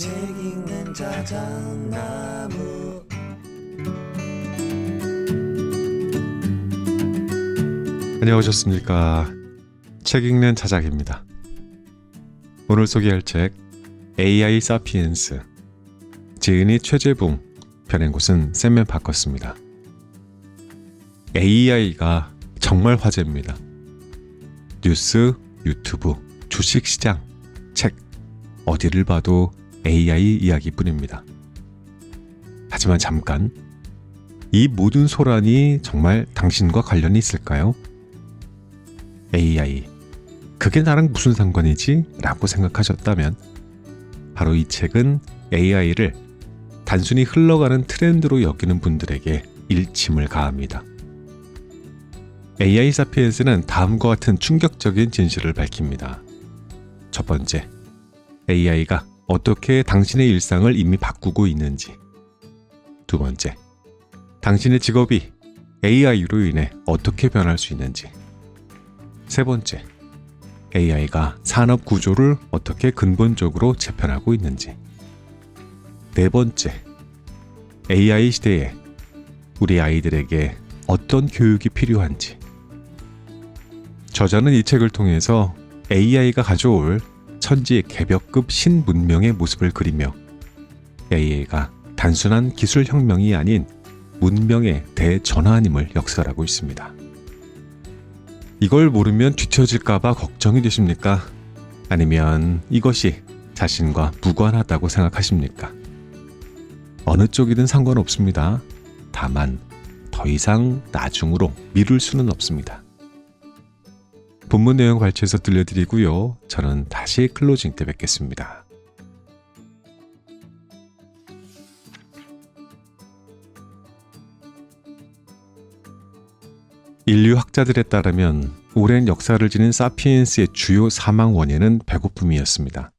책 읽는 자작나무. 안녕하셨습니까? 책 읽는 자작입니다. 오늘 소개할 책 AI 사피엔스, 지은이 최재붕, 펴낸 곳은 샘맨 바커스입니다. AI가 정말 화제입니다. 뉴스, 유튜브, 주식시장, 책, 어디를 봐도 AI 이야기뿐입니다. 하지만 잠깐, 이 모든 소란이 정말 당신과 관련이 있을까요? AI, 그게 나랑 무슨 상관이지? 라고 생각하셨다면 바로 이 책은 AI를 단순히 흘러가는 트렌드로 여기는 분들에게 일침을 가합니다. AI 사피엔스는 다음과 같은 충격적인 진실을 밝힙니다. 첫 번째, AI가 어떻게 당신의 일상을 이미 바꾸고 있는지. 두 번째, 당신의 직업이 AI로 인해 어떻게 변할 수 있는지. 세 번째, AI가 산업 구조를 어떻게 근본적으로 재편하고 있는지. 네 번째, AI 시대에 우리 아이들에게 어떤 교육이 필요한지. 저자는 이 책을 통해서 AI가 가져올 천지 개벽급 신문명의 모습을 그리며 AI가 단순한 기술 혁명이 아닌 문명의 대전환임을 역설하고 있습니다. 이걸 모르면 뒤처질까봐 걱정이 되십니까? 아니면 이것이 자신과 무관하다고 생각하십니까? 어느 쪽이든 상관없습니다. 다만 더 이상 나중으로 미룰 수는 없습니다. 본문 내용 발췌해서 들려드리고요. 저는 다시 클로징 때 뵙겠습니다. 인류 학자들에 따르면 오랜 역사를 지닌 사피엔스의 주요 사망 원인은 배고픔이었습니다.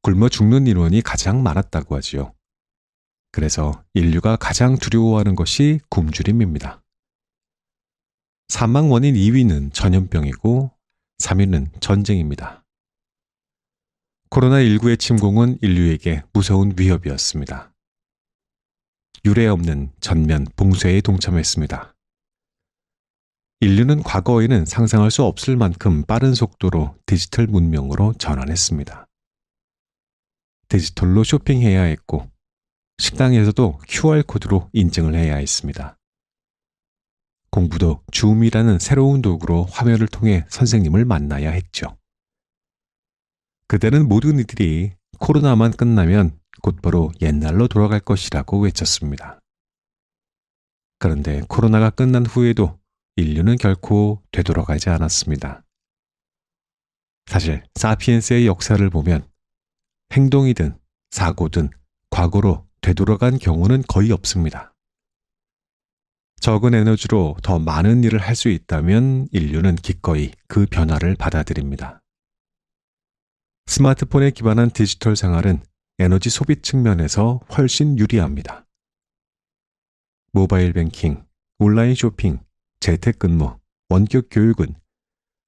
굶어 죽는 인원이 가장 많았다고 하지요. 그래서 인류가 가장 두려워하는 것이 굶주림입니다. 사망 원인 2위는 전염병이고 3위는 전쟁입니다. 코로나19의 침공은 인류에게 무서운 위협이었습니다. 유례 없는 전면 봉쇄에 동참했습니다. 인류는 과거에는 상상할 수 없을 만큼 빠른 속도로 디지털 문명으로 전환했습니다. 디지털로 쇼핑해야 했고 식당에서도 QR코드로 인증을 해야 했습니다. 공부도 줌이라는 새로운 도구로 화면을 통해 선생님을 만나야 했죠. 그때는 모든 이들이 코로나만 끝나면 곧바로 옛날로 돌아갈 것이라고 외쳤습니다. 그런데 코로나가 끝난 후에도 인류는 결코 되돌아가지 않았습니다. 사실 사피엔스의 역사를 보면 행동이든 사고든 과거로 되돌아간 경우는 거의 없습니다. 적은 에너지로 더 많은 일을 할 수 있다면 인류는 기꺼이 그 변화를 받아들입니다. 스마트폰에 기반한 디지털 생활은 에너지 소비 측면에서 훨씬 유리합니다. 모바일 뱅킹, 온라인 쇼핑, 재택근무, 원격 교육은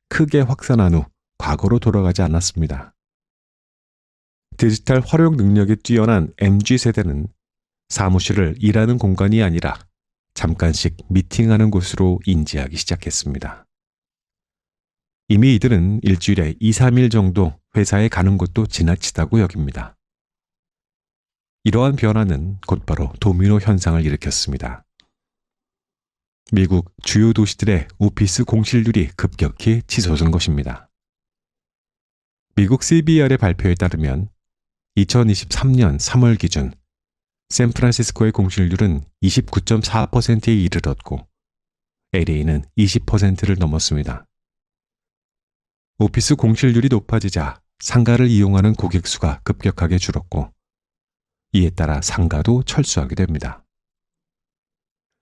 크게 확산한 후 과거로 돌아가지 않았습니다. 디지털 활용 능력이 뛰어난 MZ세대는 사무실을 일하는 공간이 아니라 잠깐씩 미팅하는 곳으로 인지하기 시작했습니다. 이미 이들은 일주일에 2, 3일 정도 회사에 가는 것도 지나치다고 여깁니다. 이러한 변화는 곧바로 도미노 현상을 일으켰습니다. 미국 주요 도시들의 오피스 공실률이 급격히 치솟은 것입니다. 미국 CBR의 발표에 따르면 2023년 3월 기준 샌프란시스코의 공실률은 29.4%에 이르렀고 LA는 20%를 넘었습니다. 오피스 공실률이 높아지자 상가를 이용하는 고객 수가 급격하게 줄었고 이에 따라 상가도 철수하게 됩니다.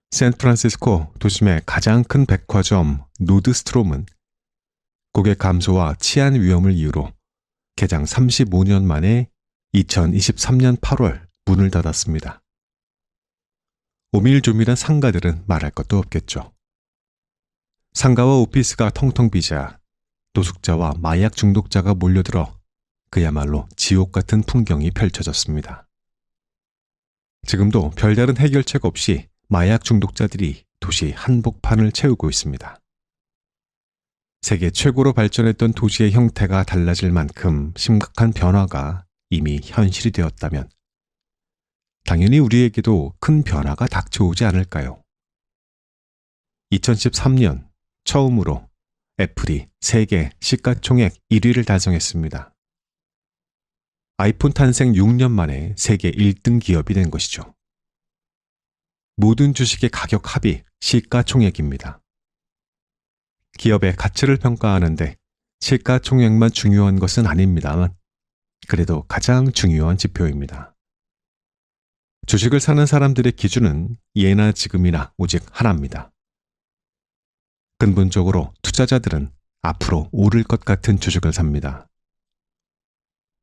샌프란시스코 도심의 가장 큰 백화점 노드스트롬은 고객 감소와 치안 위험을 이유로 개장 35년 만에 2023년 8월 문을 닫았습니다. 오밀조밀한 상가들은 말할 것도 없겠죠. 상가와 오피스가 텅텅 비자 노숙자와 마약 중독자가 몰려들어 그야말로 지옥 같은 풍경이 펼쳐졌습니다. 지금도 별다른 해결책 없이 마약 중독자들이 도시 한복판을 채우고 있습니다. 세계 최고로 발전했던 도시의 형태가 달라질 만큼 심각한 변화가 이미 현실이 되었다면 당연히 우리에게도 큰 변화가 닥쳐오지 않을까요? 2013년 처음으로 애플이 세계 시가총액 1위를 달성했습니다. 아이폰 탄생 6년 만에 세계 1등 기업이 된 것이죠. 모든 주식의 가격 합이 시가총액입니다. 기업의 가치를 평가하는데 시가총액만 중요한 것은 아닙니다만 그래도 가장 중요한 지표입니다. 주식을 사는 사람들의 기준은 예나 지금이나 오직 하나입니다. 근본적으로 투자자들은 앞으로 오를 것 같은 주식을 삽니다.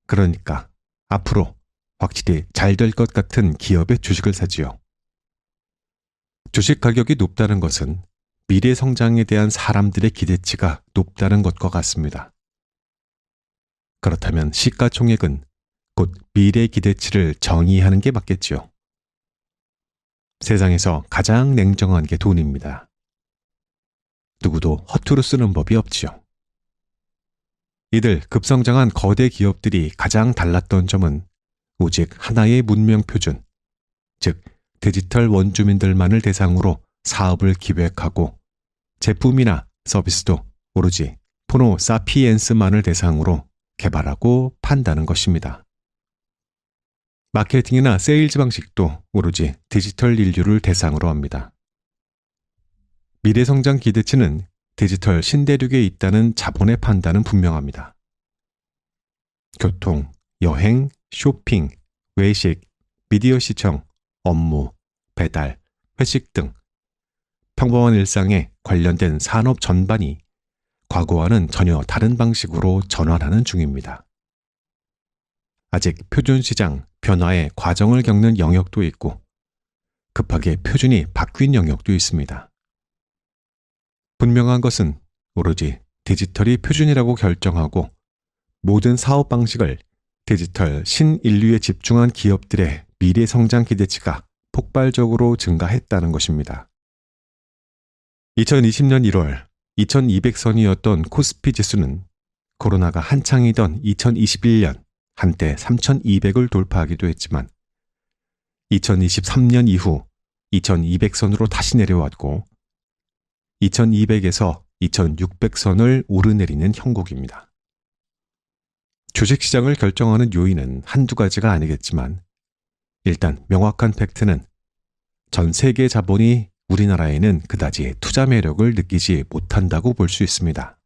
그러니까 앞으로 확실히 잘 될 것 같은 기업의 주식을 사지요. 주식 가격이 높다는 것은 미래 성장에 대한 사람들의 기대치가 높다는 것과 같습니다. 그렇다면 시가총액은 곧 미래 기대치를 정의하는 게 맞겠지요. 세상에서 가장 냉정한 게 돈입니다. 누구도 허투루 쓰는 법이 없지요. 이들 급성장한 거대 기업들이 가장 달랐던 점은 오직 하나의 문명 표준, 즉 디지털 원주민들만을 대상으로 사업을 기획하고 제품이나 서비스도 오로지 호모 사피엔스만을 대상으로 개발하고 판다는 것입니다. 마케팅이나 세일즈 방식도 오로지 디지털 인류를 대상으로 합니다. 미래 성장 기대치는 디지털 신대륙에 있다는 자본의 판단은 분명합니다. 교통, 여행, 쇼핑, 외식, 미디어 시청, 업무, 배달, 회식 등 평범한 일상에 관련된 산업 전반이 과거와는 전혀 다른 방식으로 전환하는 중입니다. 아직 표준시장 변화의 과정을 겪는 영역도 있고 급하게 표준이 바뀐 영역도 있습니다. 분명한 것은 오로지 디지털이 표준이라고 결정하고 모든 사업 방식을 디지털 신인류에 집중한 기업들의 미래 성장 기대치가 폭발적으로 증가했다는 것입니다. 2020년 1월 2200선이었던 코스피 지수는 코로나가 한창이던 2021년 한때 3200을 돌파하기도 했지만 2023년 이후 2200선으로 다시 내려왔고 2200에서 2600선을 오르내리는 형국입니다. 주식시장을 결정하는 요인은 한두 가지가 아니겠지만 일단 명확한 팩트는 전 세계 자본이 우리나라에는 그다지 투자 매력을 느끼지 못한다고 볼 수 있습니다.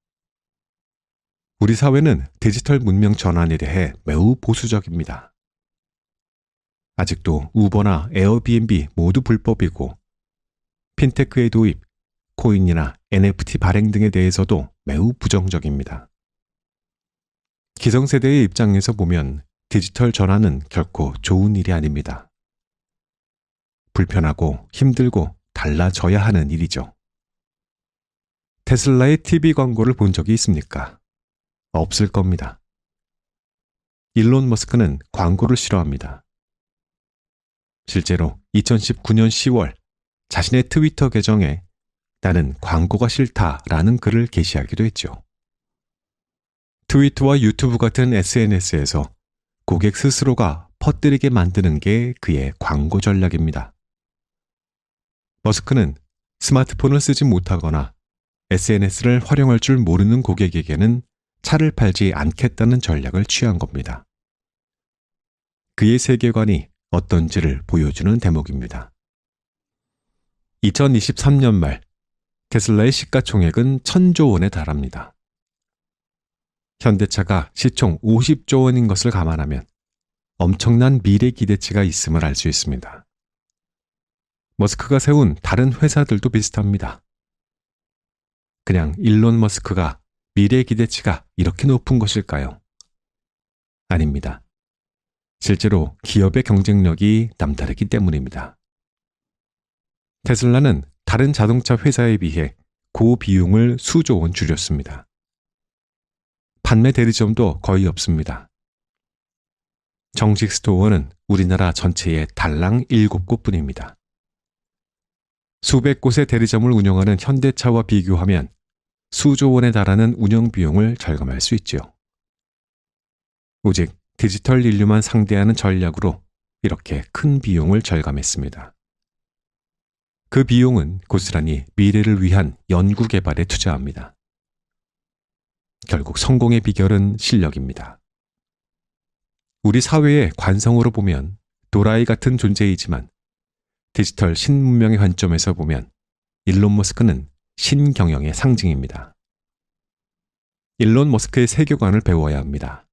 우리 사회는 디지털 문명 전환에 대해 매우 보수적입니다. 아직도 우버나 에어비앤비 모두 불법이고 핀테크의 도입, 코인이나 NFT 발행 등에 대해서도 매우 부정적입니다. 기성세대의 입장에서 보면 디지털 전환은 결코 좋은 일이 아닙니다. 불편하고 힘들고 달라져야 하는 일이죠. 테슬라의 TV 광고를 본 적이 있습니까? 없을 겁니다. 일론 머스크는 광고를 싫어합니다. 실제로 2019년 10월 자신의 트위터 계정에 나는 광고가 싫다라는 글을 게시하기도 했죠. 트위터와 유튜브 같은 SNS에서 고객 스스로가 퍼뜨리게 만드는 게 그의 광고 전략입니다. 머스크는 스마트폰을 쓰지 못하거나 SNS를 활용할 줄 모르는 고객에게는 차를 팔지 않겠다는 전략을 취한 겁니다. 그의 세계관이 어떤지를 보여주는 대목입니다. 2023년 말 테슬라의 시가총액은 1000조 원에 달합니다. 현대차가 시총 50조 원인 것을 감안하면 엄청난 미래 기대치가 있음을 알 수 있습니다. 머스크가 세운 다른 회사들도 비슷합니다. 그냥 일론 머스크가 미래 기대치가 이렇게 높은 것일까요? 아닙니다. 실제로 기업의 경쟁력이 남다르기 때문입니다. 테슬라는 다른 자동차 회사에 비해 고비용을 수조 원 줄였습니다. 판매 대리점도 거의 없습니다. 정식 스토어는 우리나라 전체의 달랑 7곳뿐입니다. 수백 곳의 대리점을 운영하는 현대차와 비교하면 수조 원에 달하는 운영 비용을 절감할 수 있죠. 오직 디지털 인류만 상대하는 전략으로 이렇게 큰 비용을 절감했습니다. 그 비용은 고스란히 미래를 위한 연구 개발에 투자합니다. 결국 성공의 비결은 실력입니다. 우리 사회의 관성으로 보면 도라이 같은 존재이지만 디지털 신문명의 관점에서 보면 일론 머스크는 신경영의 상징입니다. 일론 머스크의 세계관을 배워야 합니다.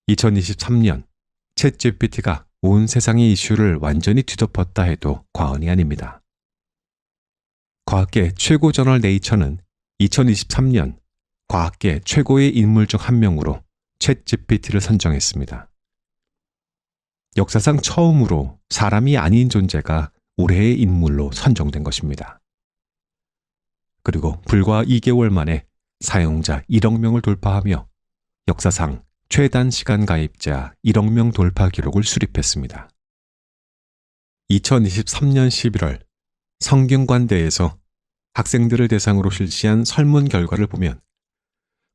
2023년 챗 GPT가 온 세상의 이슈를 완전히 뒤덮었다 해도 과언이 아닙니다. 과학계 최고 저널 네이처는 2023년 과학계 최고의 인물 중 한 명으로 챗 GPT를 선정했습니다. 역사상 처음으로 사람이 아닌 존재가 올해의 인물로 선정된 것입니다. 그리고 불과 2개월 만에 사용자 1억 명을 돌파하며 역사상 최단 시간 가입자 1억 명 돌파 기록을 수립했습니다. 2023년 11월 성균관대에서 학생들을 대상으로 실시한 설문 결과를 보면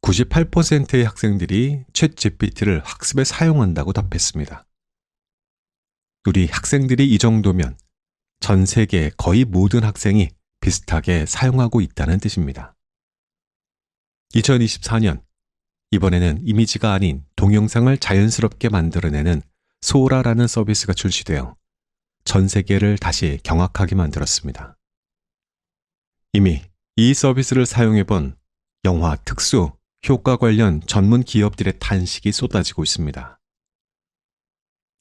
98%의 학생들이 챗 GPT를 학습에 사용한다고 답했습니다. 우리 학생들이 이 정도면 전 세계 거의 모든 학생이 비슷하게 사용하고 있다는 뜻입니다. 2024년, 이번에는 이미지가 아닌 동영상을 자연스럽게 만들어내는 소라라는 서비스가 출시되어 전 세계를 다시 경악하게 만들었습니다. 이미 이 서비스를 사용해본 영화 특수, 효과 관련 전문 기업들의 탄식이 쏟아지고 있습니다.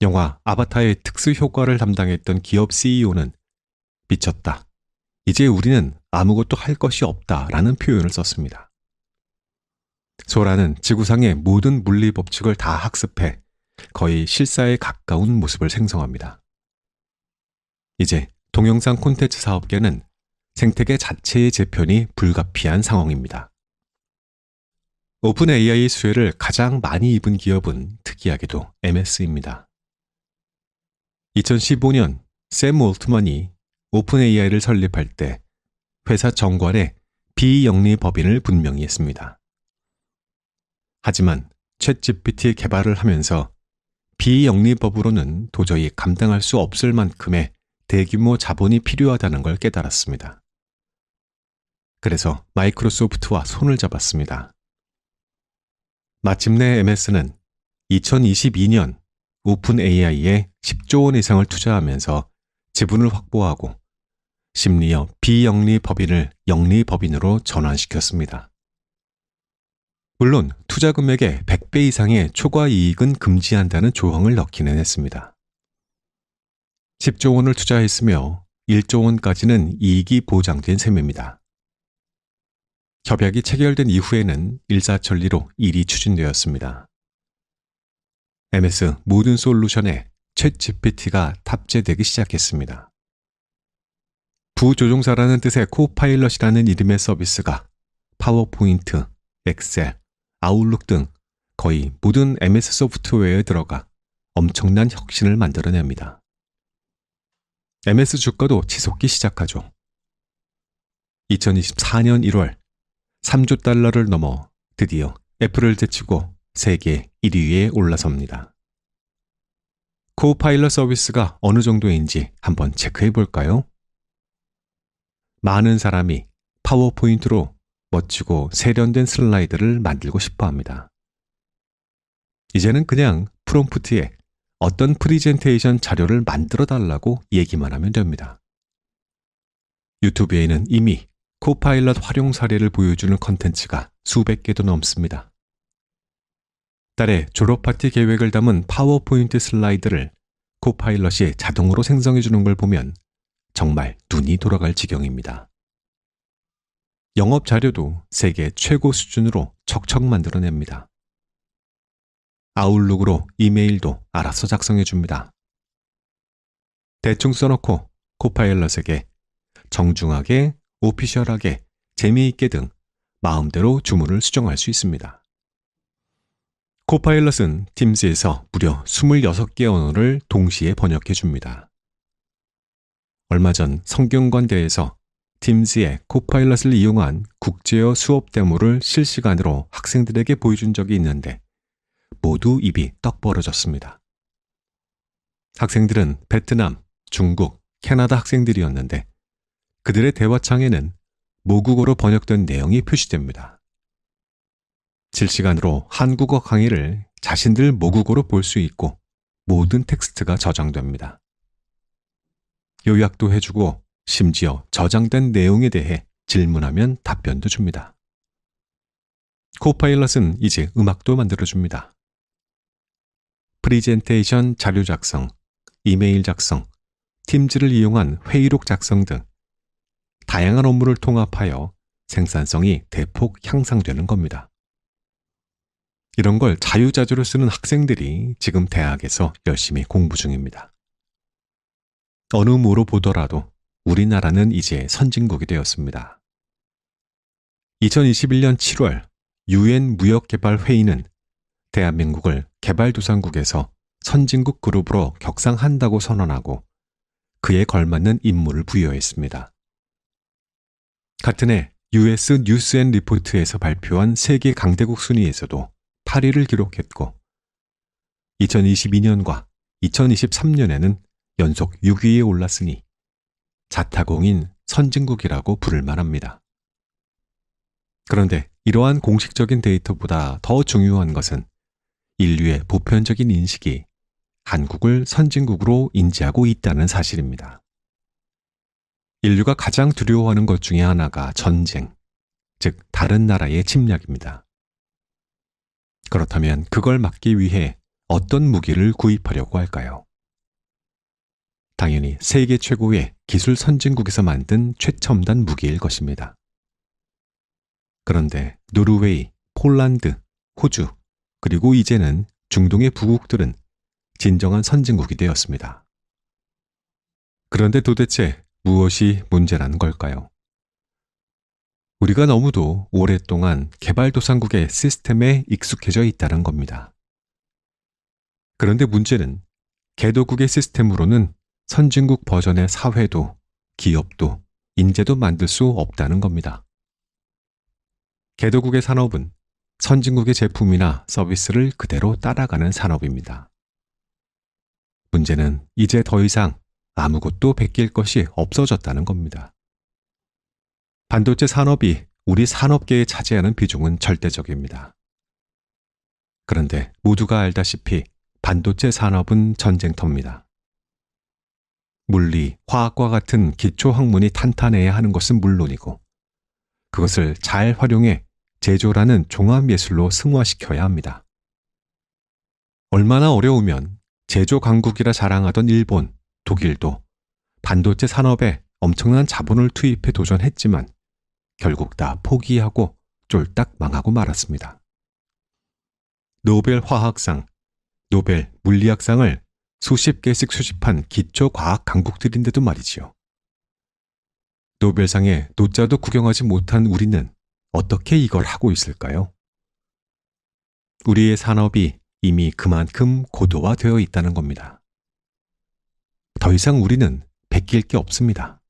영화 아바타의 특수 효과를 담당했던 기업 CEO는 미쳤다. 이제 우리는 아무것도 할 것이 없다라는 표현을 썼습니다. 소라는 지구상의 모든 물리 법칙을 다 학습해 거의 실사에 가까운 모습을 생성합니다. 이제 동영상 콘텐츠 사업계는 생태계 자체의 재편이 불가피한 상황입니다. 오픈 AI 수혜를 가장 많이 입은 기업은 특이하게도 MS입니다. 2015년 샘 올트만이 오픈 AI를 설립할 때 회사 정관에 비영리 법인을 분명히 했습니다. 하지만 챗 GPT 개발을 하면서 비영리법으로는 도저히 감당할 수 없을 만큼의 대규모 자본이 필요하다는 걸 깨달았습니다. 그래서 마이크로소프트와 손을 잡았습니다. 마침내 MS는 2022년 오픈 AI에 10조 원 이상을 투자하면서 지분을 확보하고 심리어 비영리 법인을 영리 법인으로 전환시켰습니다. 물론 투자 금액의 100배 이상의 초과 이익은 금지한다는 조항을 넣기는 했습니다. 10조 원을 투자했으며 1조 원까지는 이익이 보장된 셈입니다. 협약이 체결된 이후에는 일사천리로 일이 추진되었습니다. MS 모든 솔루션에 챗 GPT가 탑재되기 시작했습니다. 부조종사라는 뜻의 코파일럿이라는 이름의 서비스가 파워포인트, 엑셀, 아웃룩 등 거의 모든 MS 소프트웨어에 들어가 엄청난 혁신을 만들어냅니다. MS 주가도 치솟기 시작하죠. 2024년 1월 3조 달러를 넘어 드디어 애플을 제치고 세계 1위에 올라섭니다. 코파일럿 서비스가 어느 정도인지 한번 체크해 볼까요? 많은 사람이 파워포인트로 멋지고 세련된 슬라이드를 만들고 싶어 합니다. 이제는 그냥 프롬프트에 어떤 프리젠테이션 자료를 만들어 달라고 얘기만 하면 됩니다. 유튜브에는 이미 코파일럿 활용 사례를 보여주는 컨텐츠가 수백 개도 넘습니다. 딸의 졸업 파티 계획을 담은 파워포인트 슬라이드를 코파일럿이 자동으로 생성해 주는 걸 보면 정말 눈이 돌아갈 지경입니다. 영업 자료도 세계 최고 수준으로 척척 만들어냅니다. 아웃룩으로 이메일도 알아서 작성해 줍니다. 대충 써놓고 코파일럿에게 정중하게, 오피셜하게, 재미있게 등 마음대로 주문을 수정할 수 있습니다. 코파일럿은 팀즈에서 무려 26개 언어를 동시에 번역해 줍니다. 얼마 전 성균관대에서 팀즈의 코파일럿을 이용한 국제어 수업 데모를 실시간으로 학생들에게 보여준 적이 있는데 모두 입이 떡 벌어졌습니다. 학생들은 베트남, 중국, 캐나다 학생들이었는데 그들의 대화창에는 모국어로 번역된 내용이 표시됩니다. 실시간으로 한국어 강의를 자신들 모국어로 볼 수 있고 모든 텍스트가 저장됩니다. 요약도 해주고 심지어 저장된 내용에 대해 질문하면 답변도 줍니다. 코파일럿은 이제 음악도 만들어줍니다. 프리젠테이션 자료 작성, 이메일 작성, 팀즈를 이용한 회의록 작성 등 다양한 업무를 통합하여 생산성이 대폭 향상되는 겁니다. 이런 걸 자유자재로 쓰는 학생들이 지금 대학에서 열심히 공부 중입니다. 어느 모로 보더라도 우리나라는 이제 선진국이 되었습니다. 2021년 7월 UN 무역개발회의는 대한민국을 개발도상국에서 선진국 그룹으로 격상한다고 선언하고 그에 걸맞는 임무를 부여했습니다. 같은 해 US 뉴스 앤 리포트에서 발표한 세계 강대국 순위에서도 8위를 기록했고 2022년과 2023년에는 연속 6위에 올랐으니 자타공인 선진국이라고 부를 만합니다. 그런데 이러한 공식적인 데이터보다 더 중요한 것은 인류의 보편적인 인식이 한국을 선진국으로 인지하고 있다는 사실입니다. 인류가 가장 두려워하는 것 중에 하나가 전쟁, 즉 다른 나라의 침략입니다. 그렇다면 그걸 막기 위해 어떤 무기를 구입하려고 할까요? 당연히 세계 최고의 기술 선진국에서 만든 최첨단 무기일 것입니다. 그런데 노르웨이, 폴란드, 호주, 그리고 이제는 중동의 부국들은 진정한 선진국이 되었습니다. 그런데 도대체 무엇이 문제라는 걸까요? 우리가 너무도 오랫동안 개발도상국의 시스템에 익숙해져 있다는 겁니다. 그런데 문제는 개도국의 시스템으로는 선진국 버전의 사회도, 기업도, 인재도 만들 수 없다는 겁니다. 개도국의 산업은 선진국의 제품이나 서비스를 그대로 따라가는 산업입니다. 문제는 이제 더 이상 아무것도 베낄 것이 없어졌다는 겁니다. 반도체 산업이 우리 산업계에 차지하는 비중은 절대적입니다. 그런데 모두가 알다시피 반도체 산업은 전쟁터입니다. 물리, 화학과 같은 기초 학문이 탄탄해야 하는 것은 물론이고 그것을 잘 활용해 제조라는 종합예술로 승화시켜야 합니다. 얼마나 어려우면 제조 강국이라 자랑하던 일본, 독일도 반도체 산업에 엄청난 자본을 투입해 도전했지만 결국 다 포기하고 쫄딱 망하고 말았습니다. 노벨 화학상, 노벨 물리학상을 수십 개씩 수집한 기초 과학 강국들인데도 말이지요. 노벨상에 노자도 구경하지 못한 우리는 어떻게 이걸 하고 있을까요? 우리의 산업이 이미 그만큼 고도화되어 있다는 겁니다. 더 이상 우리는 베낄 게 없습니다.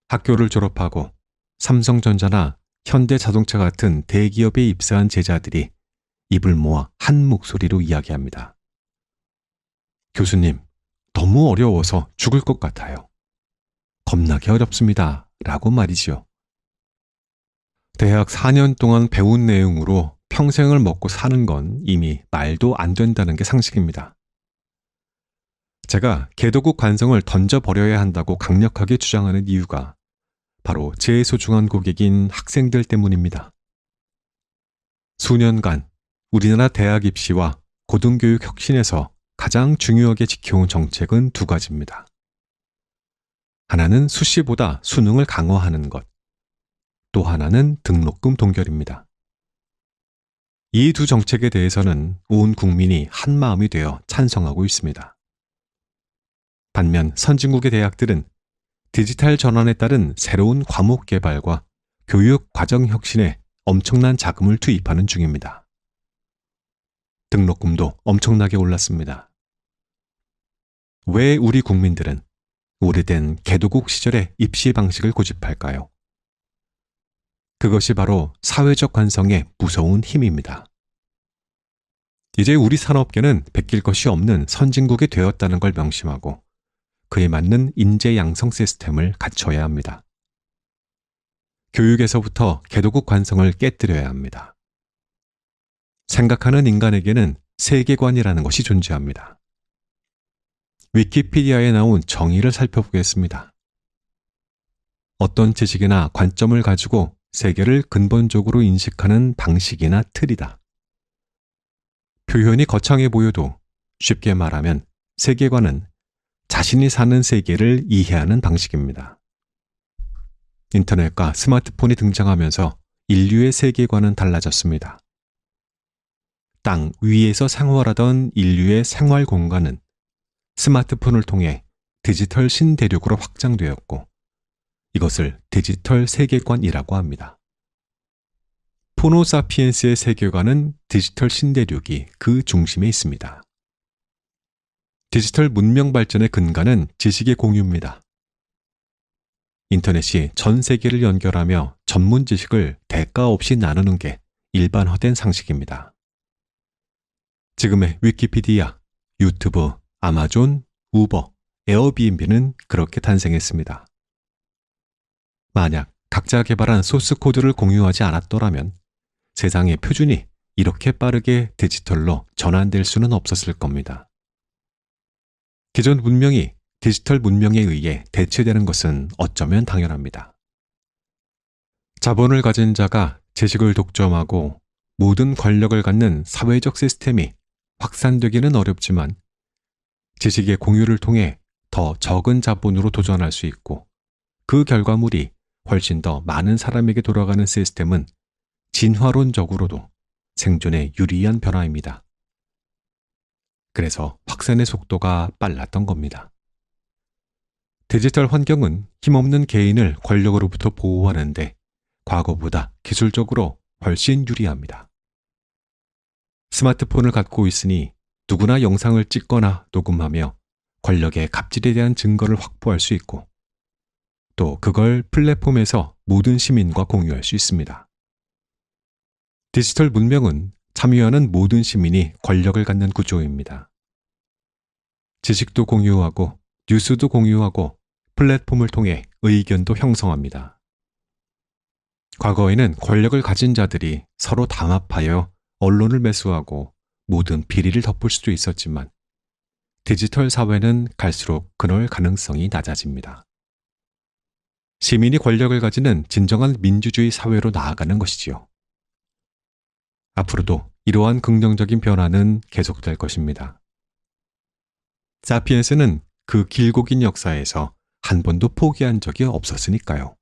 학교를 졸업하고 삼성전자나 현대자동차 같은 대기업에 입사한 제자들이 입을 모아 한 목소리로 이야기합니다. 교수님, 너무 어려워서 죽을 것 같아요. 겁나게 어렵습니다. 라고 말이지요. 대학 4년 동안 배운 내용으로 평생을 먹고 사는 건 이미 말도 안 된다는 게 상식입니다. 제가 개도국 관성을 던져버려야 한다고 강력하게 주장하는 이유가 바로 제 소중한 고객인 학생들 때문입니다. 수년간 우리나라 대학 입시와 고등교육 혁신에서 가장 중요하게 지켜온 정책은 두 가지입니다. 하나는 수시보다 수능을 강화하는 것, 또 하나는 등록금 동결입니다. 이 두 정책에 대해서는 온 국민이 한마음이 되어 찬성하고 있습니다. 반면 선진국의 대학들은 디지털 전환에 따른 새로운 과목 개발과 교육 과정 혁신에 엄청난 자금을 투입하는 중입니다. 등록금도 엄청나게 올랐습니다. 왜 우리 국민들은 오래된 개도국 시절의 입시 방식을 고집할까요? 그것이 바로 사회적 관성의 무서운 힘입니다. 이제 우리 산업계는 베낄 것이 없는 선진국이 되었다는 걸 명심하고 그에 맞는 인재 양성 시스템을 갖춰야 합니다. 교육에서부터 개도국 관성을 깨뜨려야 합니다. 생각하는 인간에게는 세계관이라는 것이 존재합니다. 위키피디아에 나온 정의를 살펴보겠습니다. 어떤 지식이나 관점을 가지고 세계를 근본적으로 인식하는 방식이나 틀이다. 표현이 거창해 보여도 쉽게 말하면 세계관은 자신이 사는 세계를 이해하는 방식입니다. 인터넷과 스마트폰이 등장하면서 인류의 세계관은 달라졌습니다. 땅 위에서 생활하던 인류의 생활 공간은 스마트폰을 통해 디지털 신대륙으로 확장되었고 이것을 디지털 세계관이라고 합니다. 호모사피엔스의 세계관은 디지털 신대륙이 그 중심에 있습니다. 디지털 문명 발전의 근간은 지식의 공유입니다. 인터넷이 전 세계를 연결하며 전문 지식을 대가 없이 나누는 게 일반화된 상식입니다. 지금의 위키피디아, 유튜브, 아마존, 우버, 에어비앤비는 그렇게 탄생했습니다. 만약 각자 개발한 소스 코드를 공유하지 않았더라면 세상의 표준이 이렇게 빠르게 디지털로 전환될 수는 없었을 겁니다. 기존 문명이 디지털 문명에 의해 대체되는 것은 어쩌면 당연합니다. 자본을 가진 자가 지식을 독점하고 모든 권력을 갖는 사회적 시스템이 확산되기는 어렵지만 지식의 공유를 통해 더 적은 자본으로 도전할 수 있고 그 결과물이 훨씬 더 많은 사람에게 돌아가는 시스템은 진화론적으로도 생존에 유리한 변화입니다. 그래서 확산의 속도가 빨랐던 겁니다. 디지털 환경은 힘없는 개인을 권력으로부터 보호하는데 과거보다 기술적으로 훨씬 유리합니다. 스마트폰을 갖고 있으니 누구나 영상을 찍거나 녹음하며 권력의 갑질에 대한 증거를 확보할 수 있고 또 그걸 플랫폼에서 모든 시민과 공유할 수 있습니다. 디지털 문명은 참여하는 모든 시민이 권력을 갖는 구조입니다. 지식도 공유하고 뉴스도 공유하고 플랫폼을 통해 의견도 형성합니다. 과거에는 권력을 가진 자들이 서로 담합하여 언론을 매수하고 모든 비리를 덮을 수도 있었지만 디지털 사회는 갈수록 그럴 가능성이 낮아집니다. 시민이 권력을 가지는 진정한 민주주의 사회로 나아가는 것이지요. 앞으로도 이러한 긍정적인 변화는 계속될 것입니다. 사피엔스는 그 길고 긴 역사에서 한 번도 포기한 적이 없었으니까요.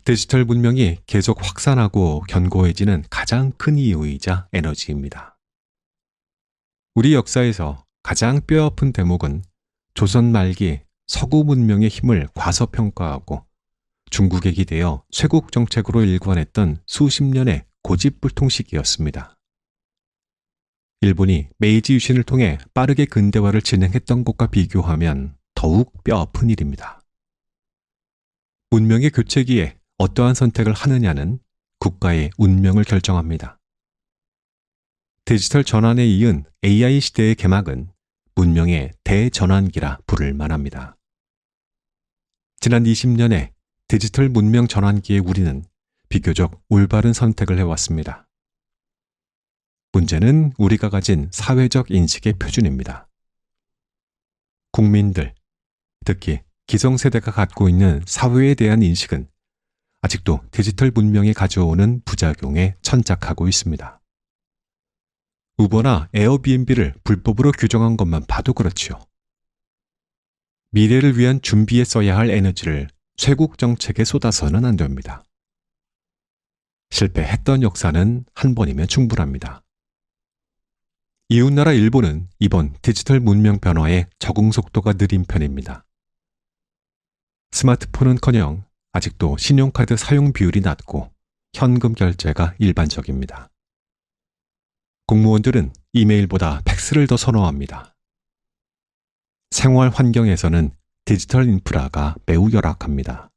디지털 문명이 계속 확산하고 견고해지는 가장 큰 이유이자 에너지입니다. 우리 역사에서 가장 뼈아픈 대목은 조선 말기 서구 문명의 힘을 과소평가하고 중국에 기대어 쇄국 정책으로 일관했던 수십 년의 고집불통 시기였습니다. 일본이 메이지 유신을 통해 빠르게 근대화를 진행했던 것과 비교하면 더욱 뼈아픈 일입니다. 문명의 교체기에 어떠한 선택을 하느냐는 국가의 운명을 결정합니다. 디지털 전환에 이은 AI 시대의 개막은 문명의 대전환기라 부를 만합니다. 지난 20년의 디지털 문명 전환기에 우리는 비교적 올바른 선택을 해왔습니다. 문제는 우리가 가진 사회적 인식의 표준입니다. 국민들, 특히 기성세대가 갖고 있는 사회에 대한 인식은 아직도 디지털 문명이 가져오는 부작용에 천착하고 있습니다. 우버나 에어비앤비를 불법으로 규정한 것만 봐도 그렇지요. 미래를 위한 준비에 써야 할 에너지를 쇄국 정책에 쏟아서는 안 됩니다. 실패했던 역사는 한 번이면 충분합니다. 이웃나라 일본은 이번 디지털 문명 변화에 적응 속도가 느린 편입니다. 스마트폰은커녕 아직도 신용카드 사용 비율이 낮고 현금 결제가 일반적입니다. 공무원들은 이메일보다 팩스를 더 선호합니다. 생활 환경에서는 디지털 인프라가 매우 열악합니다.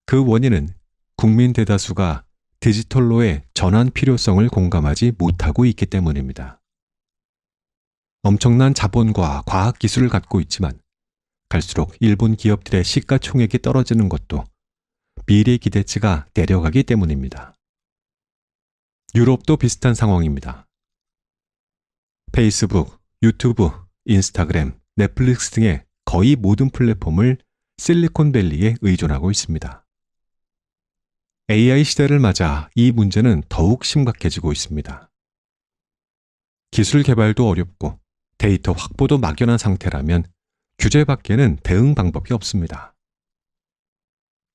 그 원인은 국민 대다수가 디지털로의 전환 필요성을 공감하지 못하고 있기 때문입니다. 엄청난 자본과 과학 기술을 갖고 있지만 갈수록 일본 기업들의 시가총액이 떨어지는 것도 미래 기대치가 내려가기 때문입니다. 유럽도 비슷한 상황입니다. 페이스북, 유튜브, 인스타그램, 넷플릭스 등의 거의 모든 플랫폼을 실리콘밸리에 의존하고 있습니다. AI 시대를 맞아 이 문제는 더욱 심각해지고 있습니다. 기술 개발도 어렵고 데이터 확보도 막연한 상태라면 규제밖에는 대응 방법이 없습니다.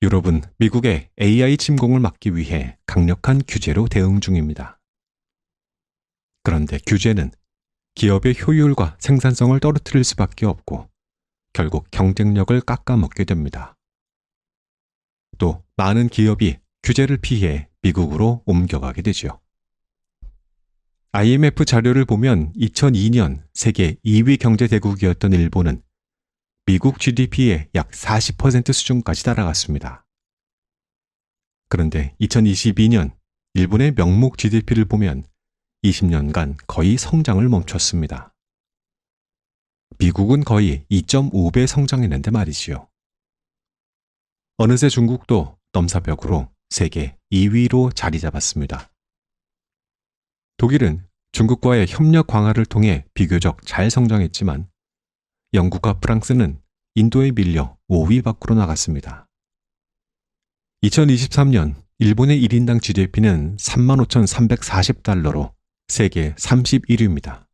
유럽은 미국의 AI 침공을 막기 위해 강력한 규제로 대응 중입니다. 그런데 규제는 기업의 효율과 생산성을 떨어뜨릴 수밖에 없고 결국 경쟁력을 깎아먹게 됩니다. 또 많은 기업이 규제를 피해 미국으로 옮겨가게 되죠. IMF 자료를 보면 2002년 세계 2위 경제대국이었던 일본은 미국 GDP의 약 40% 수준까지 달아갔습니다. 그런데 2022년 일본의 명목 GDP를 보면 20년간 거의 성장을 멈췄습니다. 미국은 거의 2.5배 성장했는데 말이지요. 어느새 중국도 넘사벽으로 세계 2위로 자리 잡았습니다. 독일은 중국과의 협력 강화를 통해 비교적 잘 성장했지만 영국과 프랑스는 인도에 밀려 5위 밖으로 나갔습니다. 2023년 일본의 1인당 GDP는 35,340달러로 세계 31위입니다.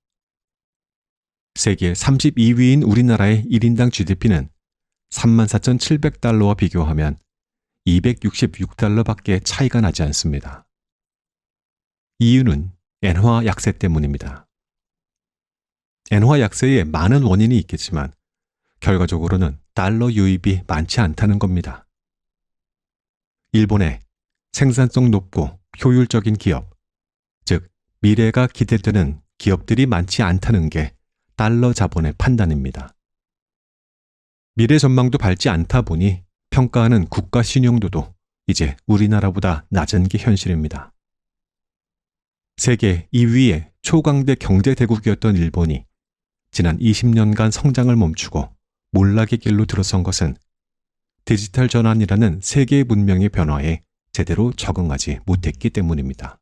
세계 32위인 우리나라의 1인당 GDP는 34,700달러와 비교하면 266달러밖에 차이가 나지 않습니다. 이유는 엔화 약세 때문입니다. 엔화 약세에 많은 원인이 있겠지만 결과적으로는 달러 유입이 많지 않다는 겁니다. 일본의 생산성 높고 효율적인 기업, 즉 미래가 기대되는 기업들이 많지 않다는 게 달러 자본의 판단입니다. 미래 전망도 밝지 않다 보니 평가하는 국가 신용도도 이제 우리나라보다 낮은 게 현실입니다. 세계 2위의 초강대 경제대국이었던 일본이 지난 20년간 성장을 멈추고 몰락의 길로 들어선 것은 디지털 전환이라는 세계 문명의 변화에 제대로 적응하지 못했기 때문입니다.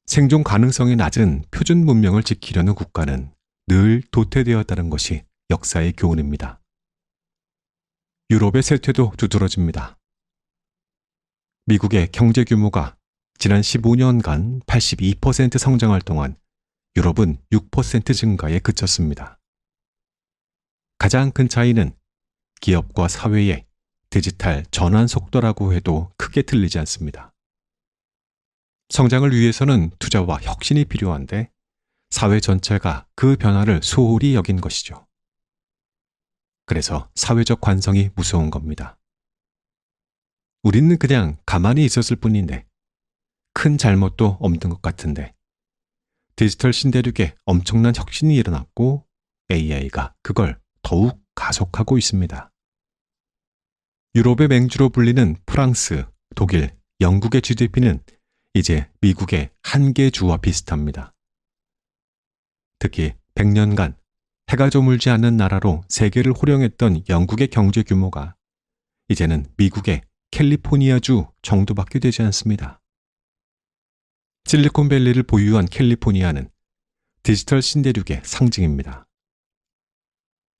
생존 가능성이 낮은 표준 문명을 지키려는 국가는 늘 도태되었다는 것이 역사의 교훈입니다. 유럽의 쇠퇴도 두드러집니다. 미국의 경제 규모가 지난 15년간 82% 성장할 동안 유럽은 6% 증가에 그쳤습니다. 가장 큰 차이는 기업과 사회의 디지털 전환 속도라고 해도 크게 틀리지 않습니다. 성장을 위해서는 투자와 혁신이 필요한데 사회 전체가 그 변화를 소홀히 여긴 것이죠. 그래서 사회적 관성이 무서운 겁니다. 우리는 그냥 가만히 있었을 뿐인데 큰 잘못도 없는 것 같은데 디지털 신대륙에 엄청난 혁신이 일어났고 AI가 그걸 더욱 가속하고 있습니다. 유럽의 맹주로 불리는 프랑스, 독일, 영국의 GDP는 이제 미국의 한 개 주와 비슷합니다. 특히 100년간 해가 저물지 않는 나라로 세계를 호령했던 영국의 경제 규모가 이제는 미국의 캘리포니아주 정도밖에 되지 않습니다. 실리콘밸리를 보유한 캘리포니아는 디지털 신대륙의 상징입니다.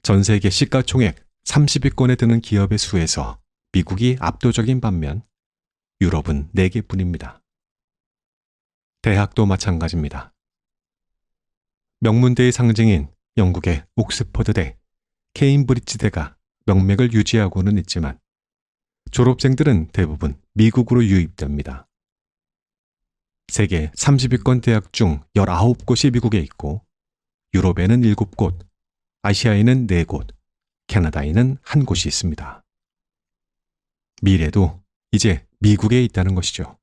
전 세계 시가총액 30위권에 드는 기업의 수에서 미국이 압도적인 반면 유럽은 4개뿐입니다. 대학도 마찬가지입니다. 명문대의 상징인 영국의 옥스퍼드대, 케임브리지대가 명맥을 유지하고는 있지만 졸업생들은 대부분 미국으로 유입됩니다. 세계 30위권 대학 중 19곳이 미국에 있고 유럽에는 7곳, 아시아에는 4곳, 캐나다에는 1곳이 있습니다. 미래도 이제 미국에 있다는 것이죠.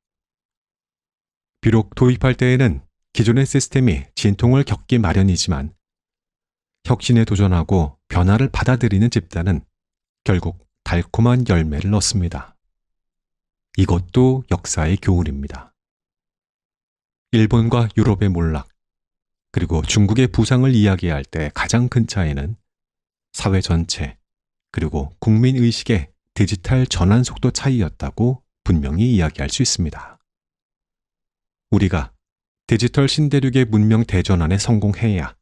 비록 도입할 때에는 기존의 시스템이 진통을 겪기 마련이지만 혁신에 도전하고 변화를 받아들이는 집단은 결국 달콤한 열매를 얻습니다. 이것도 역사의 교훈입니다. 일본과 유럽의 몰락, 그리고 중국의 부상을 이야기할 때 가장 큰 차이는 사회 전체, 그리고 국민의식의 디지털 전환 속도 차이였다고 분명히 이야기할 수 있습니다. 우리가 디지털 신대륙의 문명 대전환에 성공해야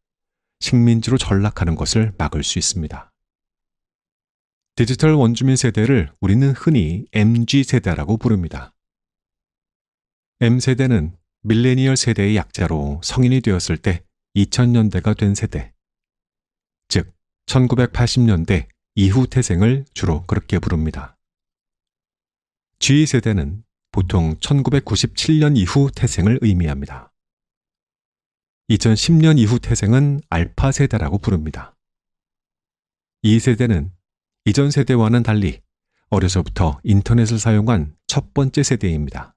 식민지로 전락하는 것을 막을 수 있습니다. 디지털 원주민 세대를 우리는 흔히 MG세대라고 부릅니다. M세대는 밀레니얼 세대의 약자로 성인이 되었을 때 2000년대가 된 세대, 즉 1980년대 이후 태생을 주로 그렇게 부릅니다. G세대는 보통 1997년 이후 태생을 의미합니다. 2010년 이후 태생은 알파 세대라고 부릅니다. 이 세대는 이전 세대와는 달리 어려서부터 인터넷을 사용한 첫 번째 세대입니다.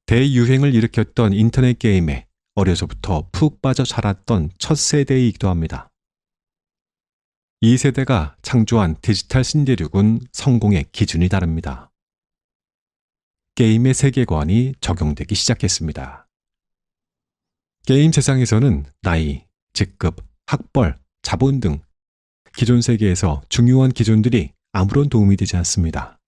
대유행을 일으켰던 인터넷 게임에 어려서부터 푹 빠져 자랐던 첫 세대이기도 합니다. 이 세대가 창조한 디지털 신대륙은 성공의 기준이 다릅니다. 게임의 세계관이 적용되기 시작했습니다. 게임 세상에서는 나이, 직급, 학벌, 자본 등 기존 세계에서 중요한 기준들이 아무런 도움이 되지 않습니다.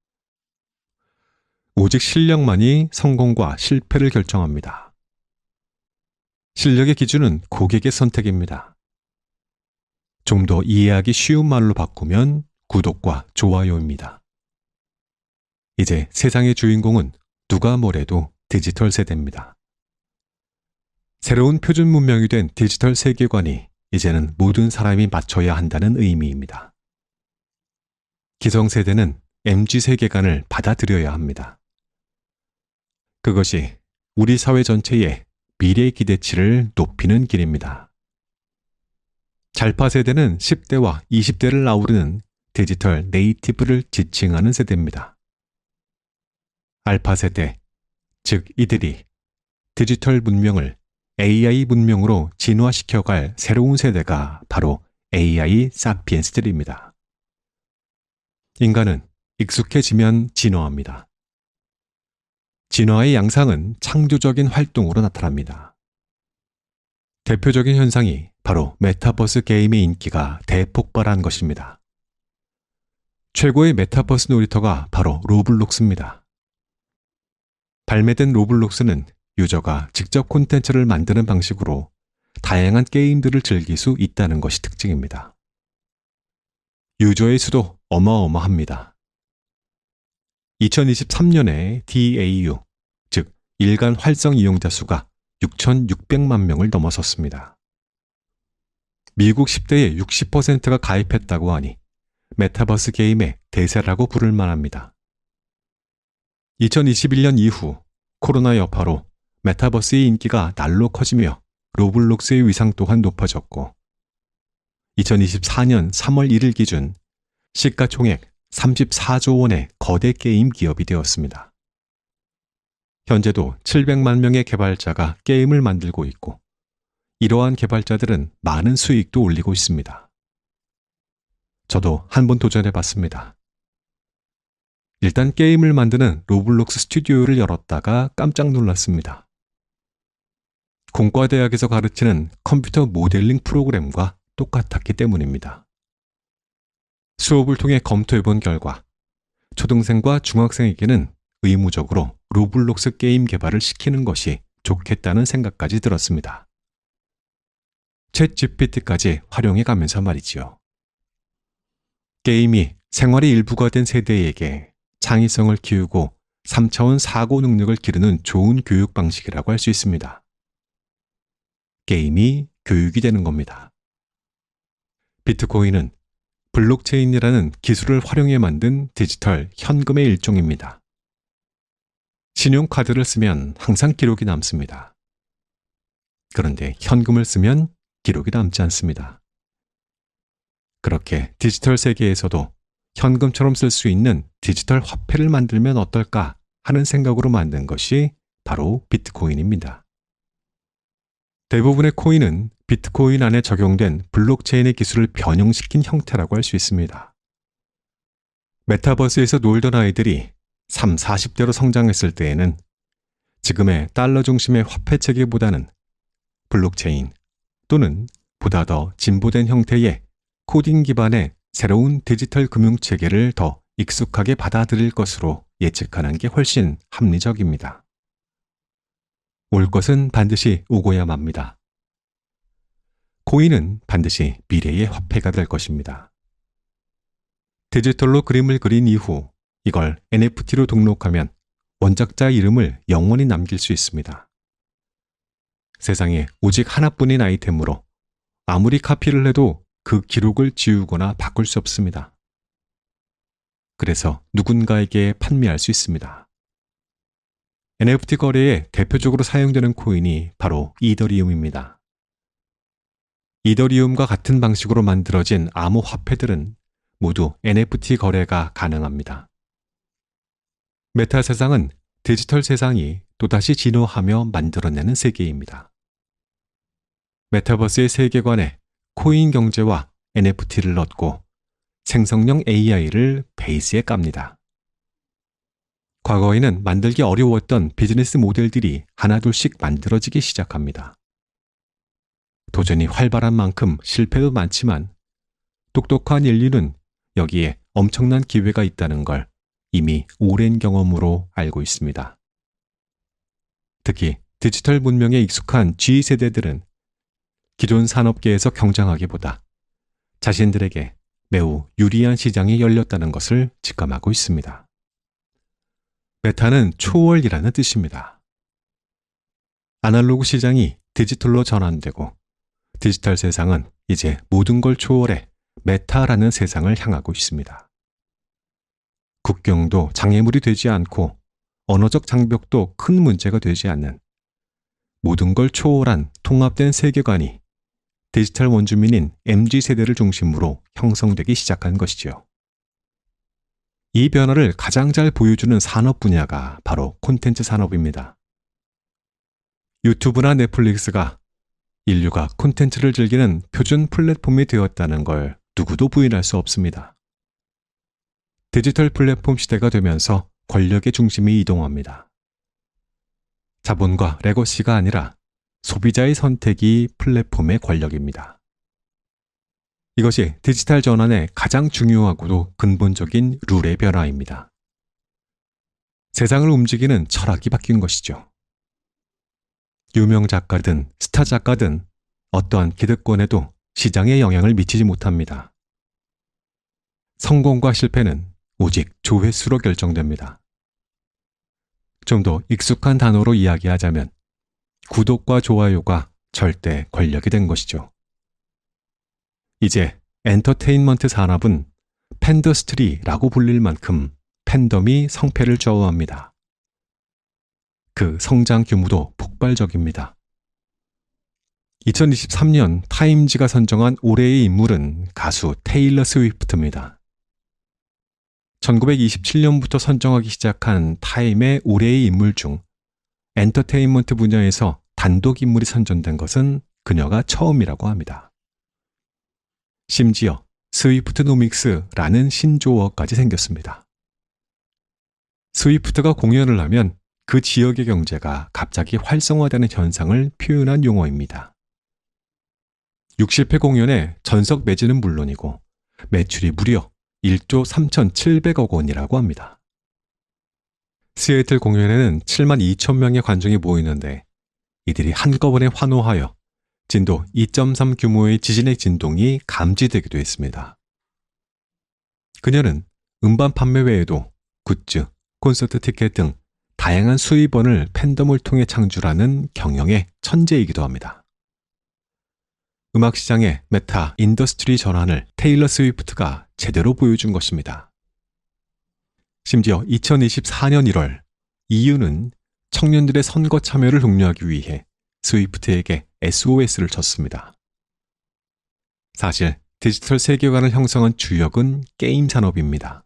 오직 실력만이 성공과 실패를 결정합니다. 실력의 기준은 고객의 선택입니다. 좀 더 이해하기 쉬운 말로 바꾸면 구독과 좋아요입니다. 이제 세상의 주인공은 누가 뭐래도 디지털 세대입니다. 새로운 표준 문명이 된 디지털 세계관이 이제는 모든 사람이 맞춰야 한다는 의미입니다. 기성세대는 MG 세계관을 받아들여야 합니다. 그것이 우리 사회 전체의 미래 기대치를 높이는 길입니다. 잘파 세대는 10대와 20대를 아우르는 디지털 네이티브를 지칭하는 세대입니다. 알파 세대, 즉 이들이 디지털 문명을 AI 문명으로 진화시켜갈 새로운 세대가 바로 AI 사피엔스들입니다. 인간은 익숙해지면 진화합니다. 진화의 양상은 창조적인 활동으로 나타납니다. 대표적인 현상이 바로 메타버스 게임의 인기가 대폭발한 것입니다. 최고의 메타버스 놀이터가 바로 로블록스입니다. 발매된 로블록스는 유저가 직접 콘텐츠를 만드는 방식으로 다양한 게임들을 즐길 수 있다는 것이 특징입니다. 유저의 수도 어마어마합니다. 2023년에 DAU, 즉 일간 활성 이용자 수가 6,600만 명을 넘어섰습니다. 미국 10대의 60%가 가입했다고 하니 메타버스 게임의 대세라고 부를 만합니다. 2021년 이후 코로나 여파로 메타버스의 인기가 날로 커지며 로블록스의 위상 또한 높아졌고 2024년 3월 1일 기준 시가총액 34조 원의 거대 게임 기업이 되었습니다. 현재도 700만 명의 개발자가 게임을 만들고 있고 이러한 개발자들은 많은 수익도 올리고 있습니다. 저도 한번 도전해봤습니다. 일단 게임을 만드는 로블록스 스튜디오를 열었다가 깜짝 놀랐습니다. 공과대학에서 가르치는 컴퓨터 모델링 프로그램과 똑같았기 때문입니다. 수업을 통해 검토해본 결과 초등생과 중학생에게는 의무적으로 로블록스 게임 개발을 시키는 것이 좋겠다는 생각까지 들었습니다. 챗 GPT까지 활용해 가면서 말이지요. 게임이 생활의 일부가 된 세대에게 창의성을 키우고 3차원 사고 능력을 기르는 좋은 교육 방식이라고 할 수 있습니다. 게임이 교육이 되는 겁니다. 비트코인은 블록체인이라는 기술을 활용해 만든 디지털 현금의 일종입니다. 신용카드를 쓰면 항상 기록이 남습니다. 그런데 현금을 쓰면 기록이 남지 않습니다. 그렇게 디지털 세계에서도 현금처럼 쓸 수 있는 디지털 화폐를 만들면 어떨까 하는 생각으로 만든 것이 바로 비트코인입니다. 대부분의 코인은 비트코인 안에 적용된 블록체인의 기술을 변형시킨 형태라고 할 수 있습니다. 메타버스에서 놀던 아이들이 3, 40대로 성장했을 때에는 지금의 달러 중심의 화폐 체계보다는 블록체인 또는 보다 더 진보된 형태의 코딩 기반의 새로운 디지털 금융 체계를 더 익숙하게 받아들일 것으로 예측하는 게 훨씬 합리적입니다. 올 것은 반드시 오고야 맙니다. 코인은 반드시 미래의 화폐가 될 것입니다. 디지털로 그림을 그린 이후 이걸 NFT로 등록하면 원작자 이름을 영원히 남길 수 있습니다. 세상에 오직 하나뿐인 아이템으로 아무리 카피를 해도 그 기록을 지우거나 바꿀 수 없습니다. 그래서 누군가에게 판매할 수 있습니다. NFT 거래에 대표적으로 사용되는 코인이 바로 이더리움입니다. 이더리움과 같은 방식으로 만들어진 암호화폐들은 모두 NFT 거래가 가능합니다. 메타 세상은 디지털 세상이 또다시 진화하며 만들어내는 세계입니다. 메타버스의 세계관에 코인 경제와 NFT를 넣고 생성형 AI를 베이스에 깝니다. 과거에는 만들기 어려웠던 비즈니스 모델들이 하나둘씩 만들어지기 시작합니다. 도전이 활발한 만큼 실패도 많지만 똑똑한 인류는 여기에 엄청난 기회가 있다는 걸 이미 오랜 경험으로 알고 있습니다. 특히 디지털 문명에 익숙한 G세대들은 기존 산업계에서 경쟁하기보다 자신들에게 매우 유리한 시장이 열렸다는 것을 직감하고 있습니다. 메타는 초월이라는 뜻입니다. 아날로그 시장이 디지털로 전환되고 디지털 세상은 이제 모든 걸 초월해 메타라는 세상을 향하고 있습니다. 국경도 장애물이 되지 않고 언어적 장벽도 큰 문제가 되지 않는 모든 걸 초월한 통합된 세계관이 디지털 원주민인 MZ세대를 중심으로 형성되기 시작한 것이지요. 이 변화를 가장 잘 보여주는 산업 분야가 바로 콘텐츠 산업입니다. 유튜브나 넷플릭스가 인류가 콘텐츠를 즐기는 표준 플랫폼이 되었다는 걸 누구도 부인할 수 없습니다. 디지털 플랫폼 시대가 되면서 권력의 중심이 이동합니다. 자본과 레거시가 아니라 소비자의 선택이 플랫폼의 권력입니다. 이것이 디지털 전환의 가장 중요하고도 근본적인 룰의 변화입니다. 세상을 움직이는 철학이 바뀐 것이죠. 유명 작가든 스타 작가든 어떠한 기득권에도 시장에 영향을 미치지 못합니다. 성공과 실패는 오직 조회수로 결정됩니다. 좀 더 익숙한 단어로 이야기하자면 구독과 좋아요가 절대 권력이 된 것이죠. 이제 엔터테인먼트 산업은 팬더스트리라고 불릴 만큼 팬덤이 성패를 좌우합니다. 그 성장 규모도 폭발적입니다. 2023년 타임지가 선정한 올해의 인물은 가수 테일러 스위프트입니다. 1927년부터 선정하기 시작한 타임의 올해의 인물 중 엔터테인먼트 분야에서 단독 인물이 선정된 것은 그녀가 처음이라고 합니다. 심지어 스위프트노믹스라는 신조어까지 생겼습니다. 스위프트가 공연을 하면 그 지역의 경제가 갑자기 활성화되는 현상을 표현한 용어입니다. 60회 공연의 전석 매진은 물론이고 매출이 무려 1조 3,700억 원이라고 합니다. 시애틀 공연에는 7만 2천 명의 관중이 모이는데 이들이 한꺼번에 환호하여 진도 2.3 규모의 지진의 진동이 감지되기도 했습니다. 그녀는 음반 판매 외에도 굿즈, 콘서트 티켓 등 다양한 수입원을 팬덤을 통해 창출하는 경영의 천재이기도 합니다. 음악 시장의 메타 인더스트리 전환을 테일러 스위프트가 제대로 보여준 것입니다. 심지어 2024년 1월 EU는 청년들의 선거 참여를 독려하기 위해 스위프트에게 SOS를 쳤습니다. 사실 디지털 세계관을 형성한 주역은 게임 산업입니다.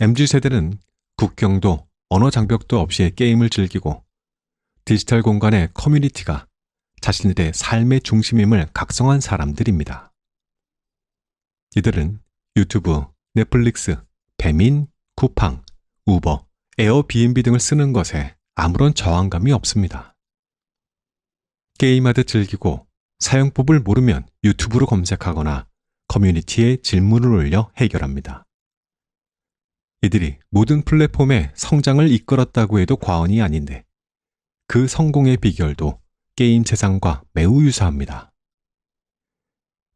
MZ세대는 국경도 언어 장벽도 없이 게임을 즐기고 디지털 공간의 커뮤니티가 자신들의 삶의 중심임을 각성한 사람들입니다. 이들은 유튜브, 넷플릭스, 배민, 쿠팡, 우버, 에어비앤비 등을 쓰는 것에 아무런 저항감이 없습니다. 게임하듯 즐기고 사용법을 모르면 유튜브로 검색하거나 커뮤니티에 질문을 올려 해결합니다. 이들이 모든 플랫폼의 성장을 이끌었다고 해도 과언이 아닌데 그 성공의 비결도 게임 세상과 매우 유사합니다.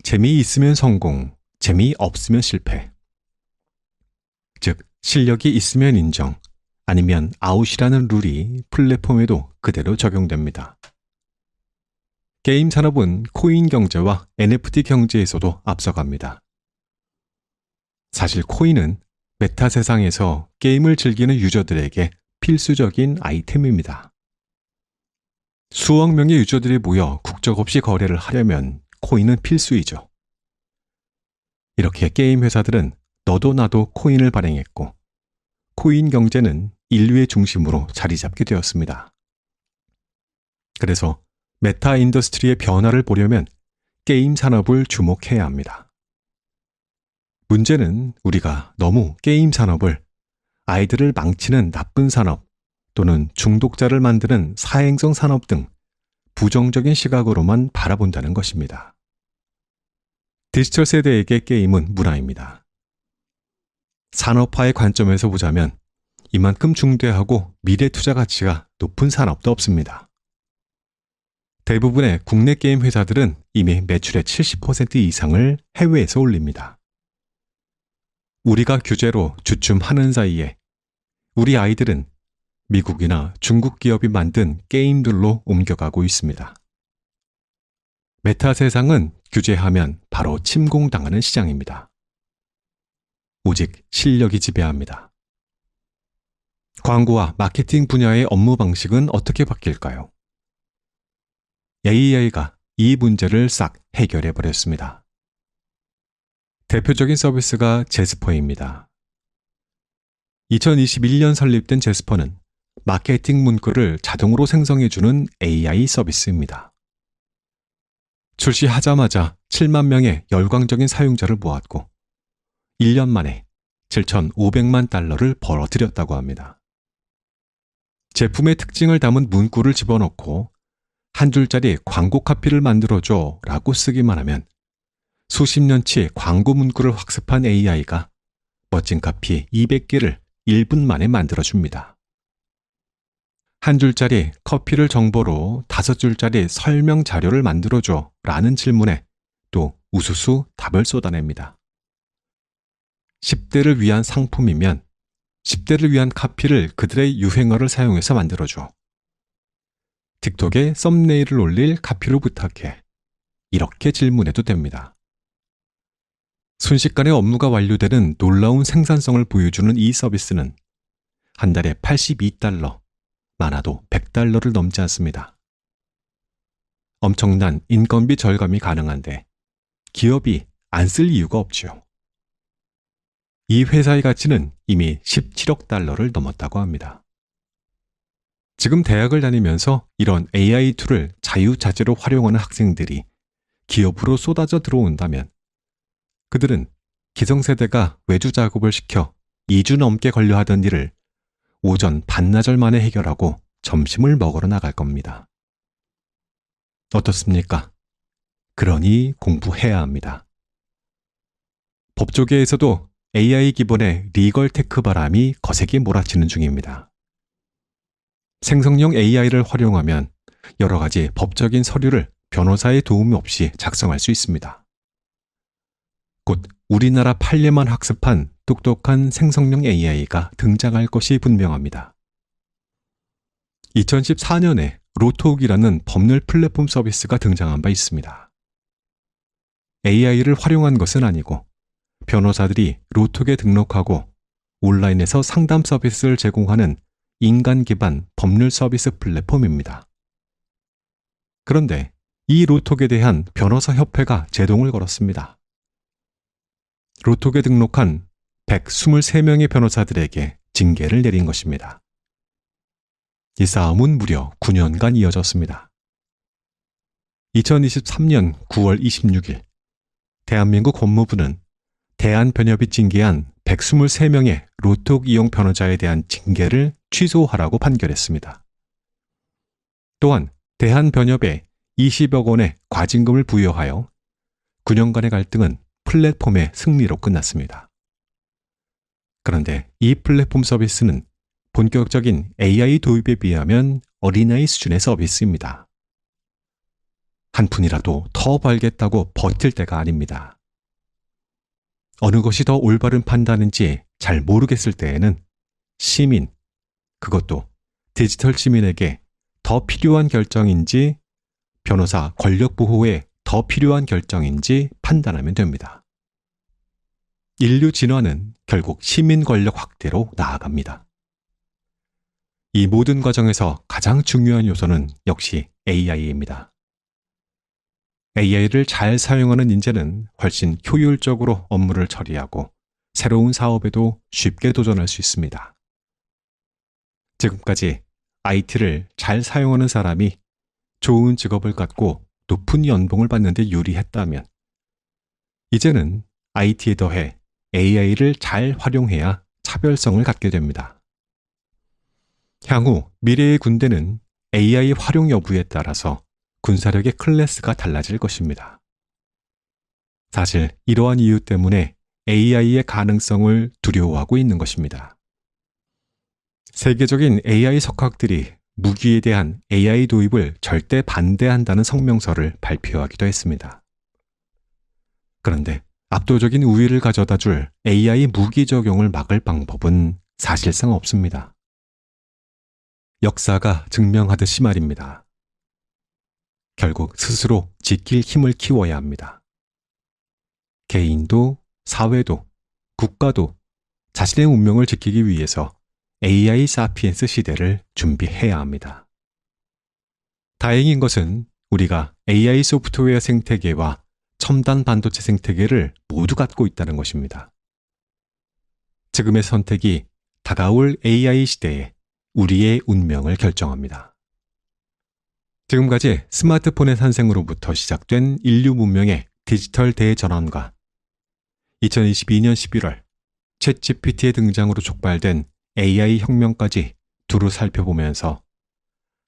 재미있으면 성공, 재미없으면 실패. 즉, 실력이 있으면 인정, 아니면 아웃이라는 룰이 플랫폼에도 그대로 적용됩니다. 게임 산업은 코인 경제와 NFT 경제에서도 앞서갑니다. 사실 코인은 메타 세상에서 게임을 즐기는 유저들에게 필수적인 아이템입니다. 수억 명의 유저들이 모여 국적 없이 거래를 하려면 코인은 필수이죠. 이렇게 게임 회사들은 너도 나도 코인을 발행했고 코인 경제는 인류의 중심으로 자리 잡게 되었습니다. 그래서 메타 인더스트리의 변화를 보려면 게임 산업을 주목해야 합니다. 문제는 우리가 너무 게임 산업을 아이들을 망치는 나쁜 산업 또는 중독자를 만드는 사행성 산업 등 부정적인 시각으로만 바라본다는 것입니다. 디지털 세대에게 게임은 문화입니다. 산업화의 관점에서 보자면 이만큼 중대하고 미래 투자 가치가 높은 산업도 없습니다. 대부분의 국내 게임 회사들은 이미 매출의 70% 이상을 해외에서 올립니다. 우리가 규제로 주춤하는 사이에 우리 아이들은 미국이나 중국 기업이 만든 게임들로 옮겨가고 있습니다. 메타 세상은 규제하면 바로 침공당하는 시장입니다. 오직 실력이 지배합니다. 광고와 마케팅 분야의 업무 방식은 어떻게 바뀔까요? AI가 이 문제를 싹 해결해 버렸습니다. 대표적인 서비스가 제스퍼입니다. 2021년 설립된 제스퍼는 마케팅 문구를 자동으로 생성해주는 AI 서비스입니다. 출시하자마자 7만 명의 열광적인 사용자를 모았고 1년 만에 7,500만 달러를 벌어들였다고 합니다. 제품의 특징을 담은 문구를 집어넣고 한 줄짜리 광고 카피를 만들어줘 라고 쓰기만 하면 수십 년치 광고 문구를 학습한 AI가 멋진 카피 200개를 1분 만에 만들어줍니다. 한 줄짜리 커피를 정보로 5줄짜리 설명 자료를 만들어줘 라는 질문에 또 우수수 답을 쏟아냅니다. 10대를 위한 상품이면 10대를 위한 카피를 그들의 유행어를 사용해서 만들어줘. 틱톡에 썸네일을 올릴 카피로 부탁해. 이렇게 질문해도 됩니다. 순식간에 업무가 완료되는 놀라운 생산성을 보여주는 이 서비스는 한 달에 82달러, 많아도 100달러를 넘지 않습니다. 엄청난 인건비 절감이 가능한데 기업이 안 쓸 이유가 없지요. 이 회사의 가치는 이미 17억 달러를 넘었다고 합니다. 지금 대학을 다니면서 이런 AI 툴을 자유자재로 활용하는 학생들이 기업으로 쏟아져 들어온다면 그들은 기성세대가 외주 작업을 시켜 2주 넘게 걸려 하던 일을 오전 반나절 만에 해결하고 점심을 먹으러 나갈 겁니다. 어떻습니까? 그러니 공부해야 합니다. 법조계에서도 AI 기본의 리걸 테크 바람이 거세게 몰아치는 중입니다. 생성형 AI를 활용하면 여러 가지 법적인 서류를 변호사의 도움 없이 작성할 수 있습니다. 곧 우리나라 판례만 학습한 똑똑한 생성형 AI가 등장할 것이 분명합니다. 2014년에 로톡이라는 법률 플랫폼 서비스가 등장한 바 있습니다. AI를 활용한 것은 아니고 변호사들이 로톡에 등록하고 온라인에서 상담 서비스를 제공하는 인간 기반 법률 서비스 플랫폼입니다. 그런데 이 로톡에 대한 변호사 협회가 제동을 걸었습니다. 로톡에 등록한 123명의 변호사들에게 징계를 내린 것입니다. 이 싸움은 무려 9년간 이어졌습니다. 2023년 9월 26일, 대한민국 법무부는 대한변협이 징계한 123명의 로톡 이용 변호자에 대한 징계를 취소하라고 판결했습니다. 또한 대한변협에 20억 원의 과징금을 부여하여 9년간의 갈등은 플랫폼의 승리로 끝났습니다. 그런데 이 플랫폼 서비스는 본격적인 AI 도입에 비하면 어린아이 수준의 서비스입니다. 한 푼이라도 더 벌겠다고 버틸 때가 아닙니다. 어느 것이 더 올바른 판단인지 잘 모르겠을 때에는 시민, 그것도 디지털 시민에게 더 필요한 결정인지 변호사 권력 보호에 더 필요한 결정인지 판단하면 됩니다. 인류 진화는 결국 시민 권력 확대로 나아갑니다. 이 모든 과정에서 가장 중요한 요소는 역시 AI입니다. AI를 잘 사용하는 인재는 훨씬 효율적으로 업무를 처리하고 새로운 사업에도 쉽게 도전할 수 있습니다. 지금까지 IT를 잘 사용하는 사람이 좋은 직업을 갖고 높은 연봉을 받는 데 유리했다면 이제는 IT에 더해 AI를 잘 활용해야 차별성을 갖게 됩니다. 향후 미래의 군대는 AI 활용 여부에 따라서 군사력의 클래스가 달라질 것입니다. 사실 이러한 이유 때문에 AI의 가능성을 두려워하고 있는 것입니다. 세계적인 AI 석학들이 무기에 대한 AI 도입을 절대 반대한다는 성명서를 발표하기도 했습니다. 그런데 압도적인 우위를 가져다 줄 AI 무기 적용을 막을 방법은 사실상 없습니다. 역사가 증명하듯이 말입니다. 결국 스스로 지킬 힘을 키워야 합니다. 개인도, 사회도, 국가도 자신의 운명을 지키기 위해서 AI 사피엔스 시대를 준비해야 합니다. 다행인 것은 우리가 AI 소프트웨어 생태계와 첨단 반도체 생태계를 모두 갖고 있다는 것입니다. 지금의 선택이 다가올 AI 시대에 우리의 운명을 결정합니다. 지금까지 스마트폰의 탄생으로부터 시작된 인류 문명의 디지털 대전환과 2022년 11월 챗GPT의 등장으로 촉발된 AI 혁명까지 두루 살펴보면서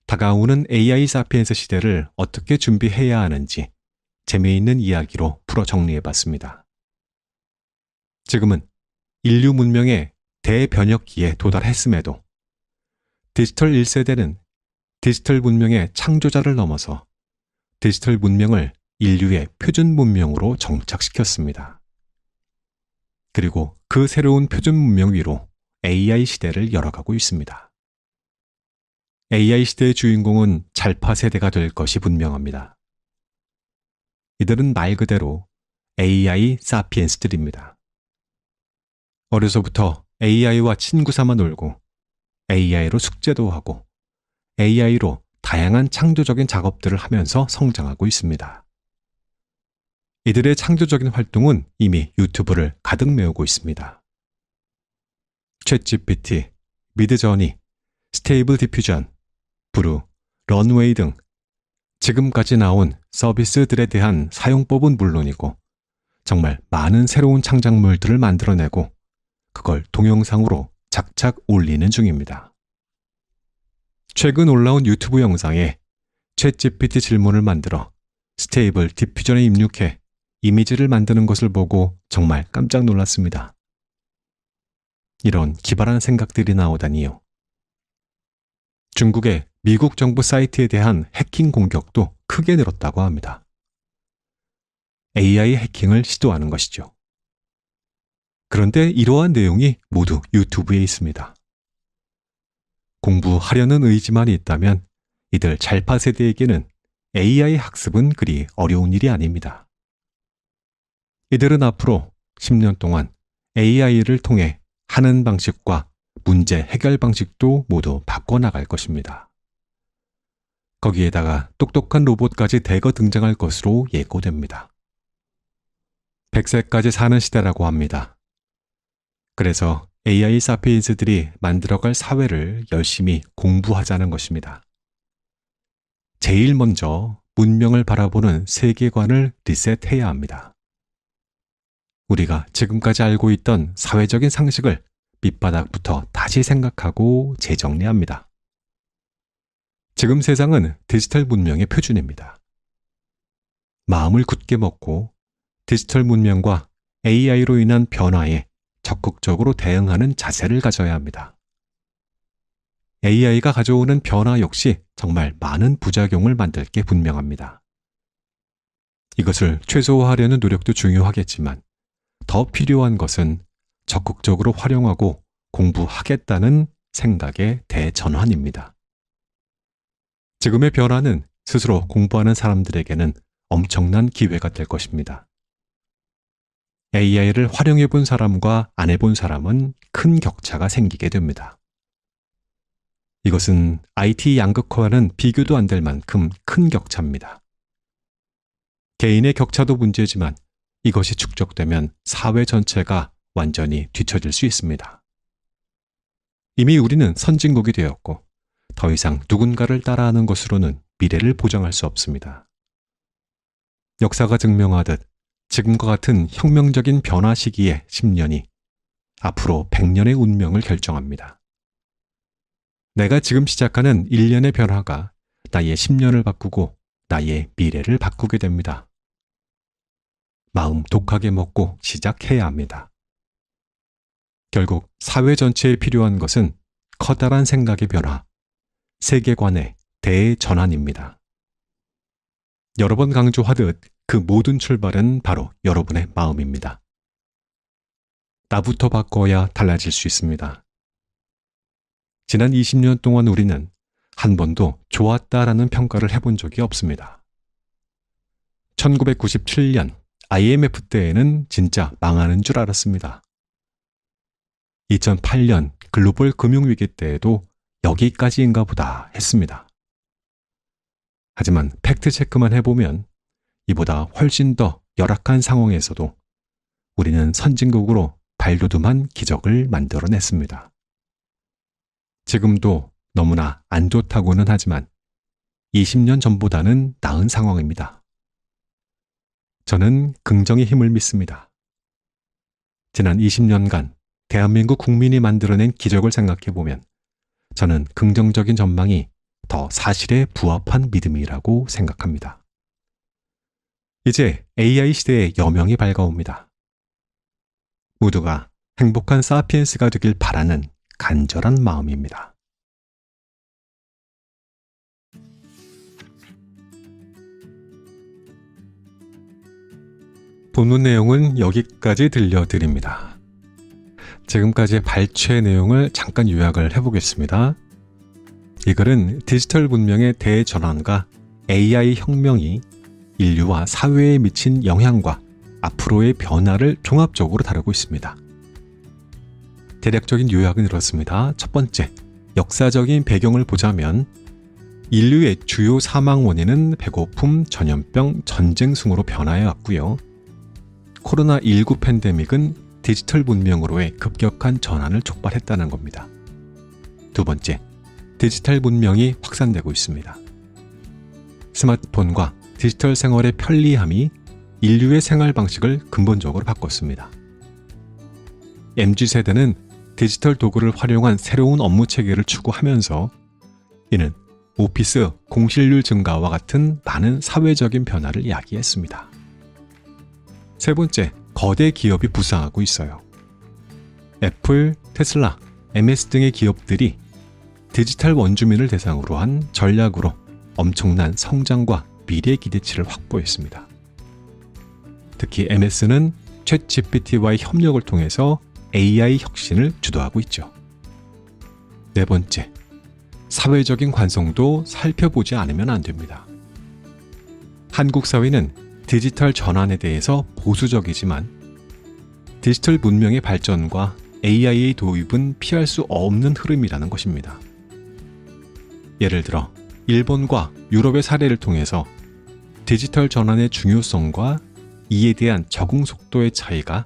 다가오는 AI 사피엔스 시대를 어떻게 준비해야 하는지 재미있는 이야기로 풀어 정리해봤습니다. 지금은 인류 문명의 대변혁기에 도달했음에도 디지털 1세대는 디지털 문명의 창조자를 넘어서 디지털 문명을 인류의 표준 문명으로 정착시켰습니다. 그리고 그 새로운 표준 문명 위로 AI 시대를 열어가고 있습니다. AI 시대의 주인공은 잘파 세대가 될 것이 분명합니다. 이들은 말 그대로 AI 사피엔스들입니다. 어려서부터 AI와 친구 삼아 놀고 AI로 숙제도 하고 AI로 다양한 창조적인 작업들을 하면서 성장하고 있습니다. 이들의 창조적인 활동은 이미 유튜브를 가득 메우고 있습니다. 챗GPT, 미드저니, 스테이블 디퓨전, 브루, 런웨이 등 지금까지 나온 서비스들에 대한 사용법은 물론이고 정말 많은 새로운 창작물들을 만들어내고 그걸 동영상으로 착착 올리는 중입니다. 최근 올라온 유튜브 영상에 챗GPT 질문을 만들어 스테이블 디퓨전에 입력해 이미지를 만드는 것을 보고 정말 깜짝 놀랐습니다. 이런 기발한 생각들이 나오다니요. 중국의 미국 정부 사이트에 대한 해킹 공격도 크게 늘었다고 합니다. AI 해킹을 시도하는 것이죠. 그런데 이러한 내용이 모두 유튜브에 있습니다. 공부하려는 의지만 있다면 이들 잘파 세대에게는 AI 학습은 그리 어려운 일이 아닙니다. 이들은 앞으로 10년 동안 AI를 통해 하는 방식과 문제 해결 방식도 모두 바꿔나갈 것입니다. 거기에다가 똑똑한 로봇까지 대거 등장할 것으로 예고됩니다. 100세까지 사는 시대라고 합니다. 그래서 AI 사피엔스들이 만들어갈 사회를 열심히 공부하자는 것입니다. 제일 먼저 문명을 바라보는 세계관을 리셋해야 합니다. 우리가 지금까지 알고 있던 사회적인 상식을 밑바닥부터 다시 생각하고 재정리합니다. 지금 세상은 디지털 문명의 표준입니다. 마음을 굳게 먹고 디지털 문명과 AI로 인한 변화에 적극적으로 대응하는 자세를 가져야 합니다. AI가 가져오는 변화 역시 정말 많은 부작용을 만들 게 분명합니다. 이것을 최소화하려는 노력도 중요하겠지만 더 필요한 것은 적극적으로 활용하고 공부하겠다는 생각의 대전환입니다. 지금의 변화는 스스로 공부하는 사람들에게는 엄청난 기회가 될 것입니다. AI를 활용해 본 사람과 안 해본 사람은 큰 격차가 생기게 됩니다. 이것은 IT 양극화와는 비교도 안 될 만큼 큰 격차입니다. 개인의 격차도 문제지만 이것이 축적되면 사회 전체가 완전히 뒤처질 수 있습니다. 이미 우리는 선진국이 되었고 더 이상 누군가를 따라하는 것으로는 미래를 보장할 수 없습니다. 역사가 증명하듯 지금과 같은 혁명적인 변화 시기의 10년이 앞으로 100년의 운명을 결정합니다. 내가 지금 시작하는 1년의 변화가 나의 10년을 바꾸고 나의 미래를 바꾸게 됩니다. 마음 독하게 먹고 시작해야 합니다. 결국 사회 전체에 필요한 것은 커다란 생각의 변화, 세계관의 대전환입니다. 여러 번 강조하듯 그 모든 출발은 바로 여러분의 마음입니다. 나부터 바꿔야 달라질 수 있습니다. 지난 20년 동안 우리는 한 번도 좋았다라는 평가를 해본 적이 없습니다. 1997년 IMF 때에는 진짜 망하는 줄 알았습니다. 2008년 글로벌 금융위기 때에도 여기까지인가 보다 했습니다. 하지만 팩트체크만 해보면 이보다 훨씬 더 열악한 상황에서도 우리는 선진국으로 발돋움한 기적을 만들어냈습니다. 지금도 너무나 안 좋다고는 하지만 20년 전보다는 나은 상황입니다. 저는 긍정의 힘을 믿습니다. 지난 20년간 대한민국 국민이 만들어낸 기적을 생각해보면 저는 긍정적인 전망이 더 사실에 부합한 믿음이라고 생각합니다. 이제 AI 시대의 여명이 밝아옵니다. 모두가 행복한 사피엔스가 되길 바라는 간절한 마음입니다. 본문 내용은 여기까지 들려드립니다. 지금까지의 발췌 내용을 잠깐 요약을 해보겠습니다. 이 글은 디지털 문명의 대전환과 AI 혁명이 인류와 사회에 미친 영향과 앞으로의 변화를 종합적으로 다루고 있습니다. 대략적인 요약은 이렇습니다. 첫 번째, 역사적인 배경을 보자면 인류의 주요 사망 원인은 배고픔, 전염병, 전쟁 순으로 변화해 왔고요. 코로나19 팬데믹은 디지털 문명으로의 급격한 전환을 촉발했다는 겁니다. 두 번째, 디지털 문명이 확산되고 있습니다. 스마트폰과 디지털 생활의 편리함이 인류의 생활 방식을 근본적으로 바꿨습니다. MZ세대는 디지털 도구를 활용한 새로운 업무 체계를 추구하면서 이는 오피스 공실률 증가와 같은 많은 사회적인 변화를 야기했습니다. 세 번째, 거대 기업이 부상하고 있어요. 애플, 테슬라, MS 등의 기업들이 디지털 원주민을 대상으로 한 전략으로 엄청난 성장과 미래 기대치를 확보했습니다. 특히 MS는 챗GPT와의 협력을 통해서 AI 혁신을 주도하고 있죠. 네 번째, 사회적인 관성도 살펴보지 않으면 안 됩니다. 한국 사회는 디지털 전환에 대해서 보수적이지만 디지털 문명의 발전과 AI의 도입은 피할 수 없는 흐름이라는 것입니다. 예를 들어 일본과 유럽의 사례를 통해서 디지털 전환의 중요성과 이에 대한 적응 속도의 차이가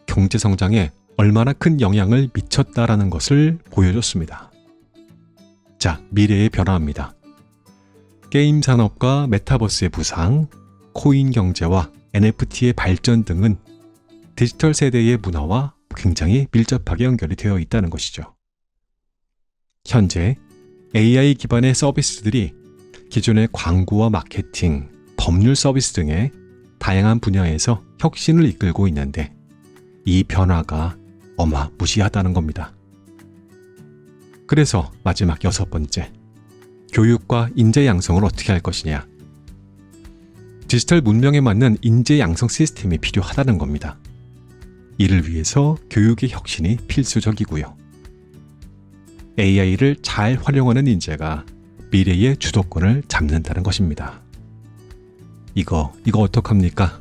경제 성장에 얼마나 큰 영향을 미쳤다라는 것을 보여줬습니다. 자, 미래의 변화입니다. 게임 산업과 메타버스의 부상, 코인 경제와 NFT의 발전 등은 디지털 세대의 문화와 굉장히 밀접하게 연결이 되어 있다는 것이죠. 현재 AI 기반의 서비스들이 기존의 광고와 마케팅, 법률 서비스 등의 다양한 분야에서 혁신을 이끌고 있는데 이 변화가 어마무시하다는 겁니다. 그래서 마지막 6번째, 교육과 인재 양성을 어떻게 할 것이냐. 디지털 문명에 맞는 인재 양성 시스템이 필요하다는 겁니다. 이를 위해서 교육의 혁신이 필수적이고요. AI를 잘 활용하는 인재가 미래의 주도권을 잡는다는 것입니다. 이거 어떡합니까?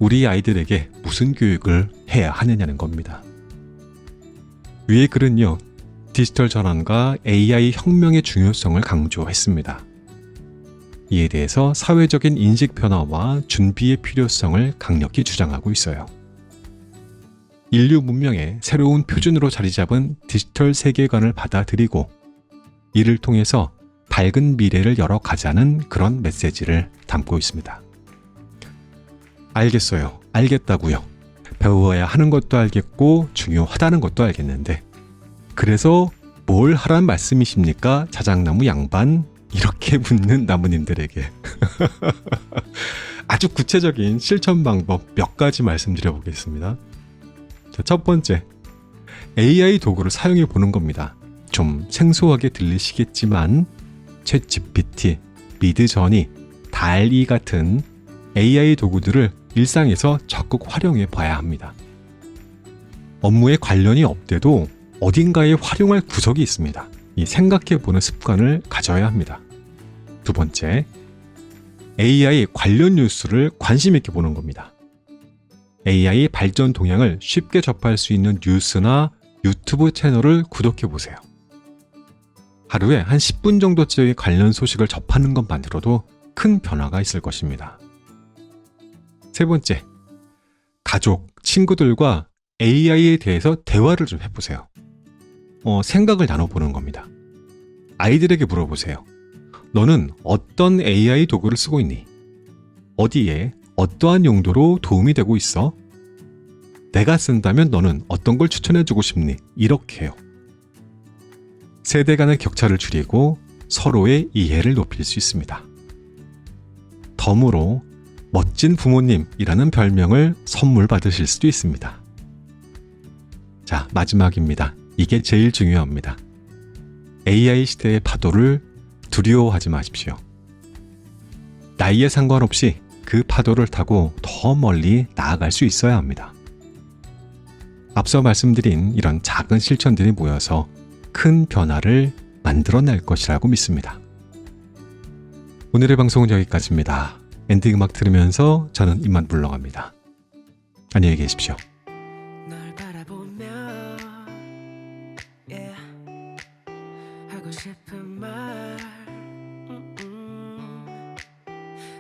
우리 아이들에게 무슨 교육을 해야 하느냐는 겁니다. 위의 글은요, 디지털 전환과 AI 혁명의 중요성을 강조했습니다. 이에 대해서 사회적인 인식 변화와 준비의 필요성을 강력히 주장하고 있어요. 인류 문명의 새로운 표준으로 자리 잡은 디지털 세계관을 받아들이고 이를 통해서 밝은 미래를 열어가자는 그런 메시지를 담고 있습니다. 알겠어요. 알겠다고요. 배워야 하는 것도 알겠고 중요하다는 것도 알겠는데 그래서 뭘 하란 말씀이십니까? 자작나무 양반? 이렇게 묻는 나무님들에게 아주 구체적인 실천 방법 몇 가지 말씀드려 보겠습니다. 자, 첫 번째, AI 도구를 사용해 보는 겁니다. 좀 생소하게 들리시겠지만 챗GPT, 미드저니, 달리 같은 AI 도구들을 일상에서 적극 활용해 봐야 합니다. 업무에 관련이 없대도 어딘가에 활용할 구석이 있습니다. 이 생각해 보는 습관을 가져야 합니다. 두 번째, AI 관련 뉴스를 관심 있게 보는 겁니다. AI 발전 동향을 쉽게 접할 수 있는 뉴스나 유튜브 채널을 구독해 보세요. 하루에 한 10분 정도짜리 관련 소식을 접하는 것만으로도 큰 변화가 있을 것입니다. 세 번째, 가족, 친구들과 AI에 대해서 대화를 좀 해보세요. 생각을 나눠보는 겁니다. 아이들에게 물어보세요. 너는 어떤 AI 도구를 쓰고 있니? 어디에 어떠한 용도로 도움이 되고 있어? 내가 쓴다면 너는 어떤 걸 추천해주고 싶니? 이렇게요. 세대 간의 격차를 줄이고 서로의 이해를 높일 수 있습니다. 덤으로 멋진 부모님이라는 별명을 선물 받으실 수도 있습니다. 자, 마지막입니다. 이게 제일 중요합니다. AI 시대의 파도를 두려워하지 마십시오. 나이에 상관없이 그 파도를 타고 더 멀리 나아갈 수 있어야 합니다. 앞서 말씀드린 이런 작은 실천들이 모여서 큰 변화를 만들어낼 것이라고 믿습니다. 오늘의 방송은 여기까지입니다. 엔딩 음악 들으면서 저는 이만 물러갑니다. 안녕히 계십시오. 널 바라보며 하고 싶은 말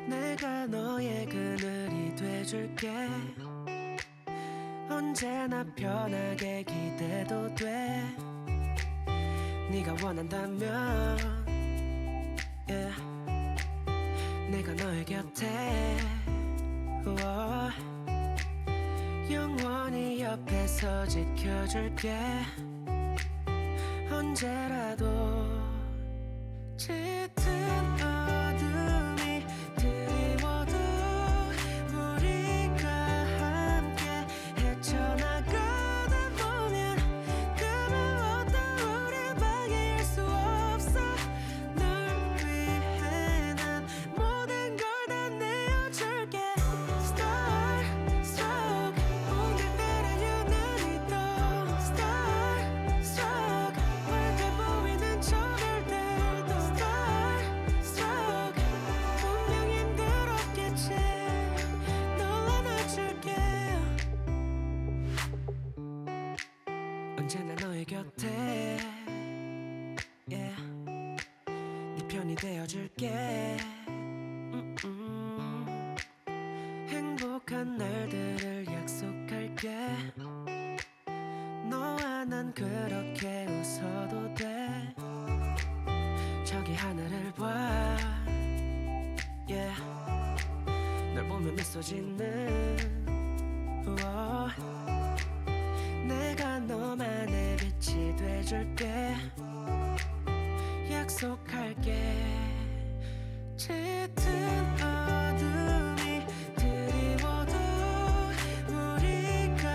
내가 너의 그늘이 돼줄게 언제나 편하게 기대도 돼 네가 원한다면 내가 너의 곁에 영원히 옆에서 지켜줄게 언제라도 짙은 어둠이 드리워도 우리가 함께 헤쳐나가다 보면 그 무엇도 우릴 방해할 수 없어 널 위해 난 모든 걸 다 내어줄게 Star Struck 오늘따라 유난히 더 Star Struck 멀게 보이는 저들도 Star Struck 분명 힘들었겠지 널 안아줄게 언제나 너의 곁에 네 편이 되어줄게 행복한 날들을 약속할게 너무 미소 짓는 우와. 내가 너만의 빛이 돼줄게. 약속할게. 짙은 어둠이 드리워도 우리가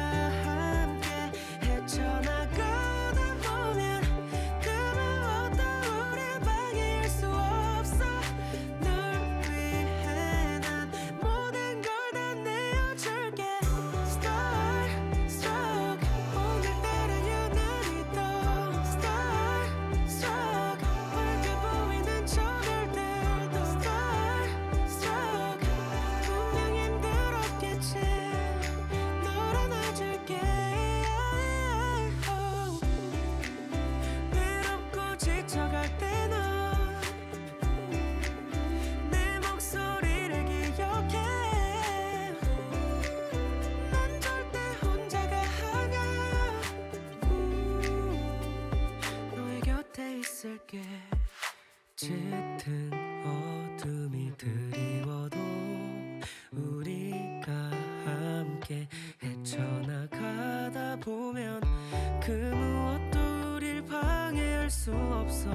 함께 헤쳐나가다 보면 그 무엇도 우릴 방해할 수 없어. 널 위해 난 모든 걸 다 내어줄게. Star struck 오늘따라 유난히 더 Star struck 밝게 보이는 저들도 Star struck 분명 힘들었겠지. 널 안아줄게. 외롭고 지쳐갈 때 넌 내 목소리를 기억해. 난 절대 혼자가 아냐. 너의 곁에 있을게. 짙은 어둠이 드리워도 우리가 함께 헤쳐나가다 보면 그 무엇도 우릴 방해할 수 없어.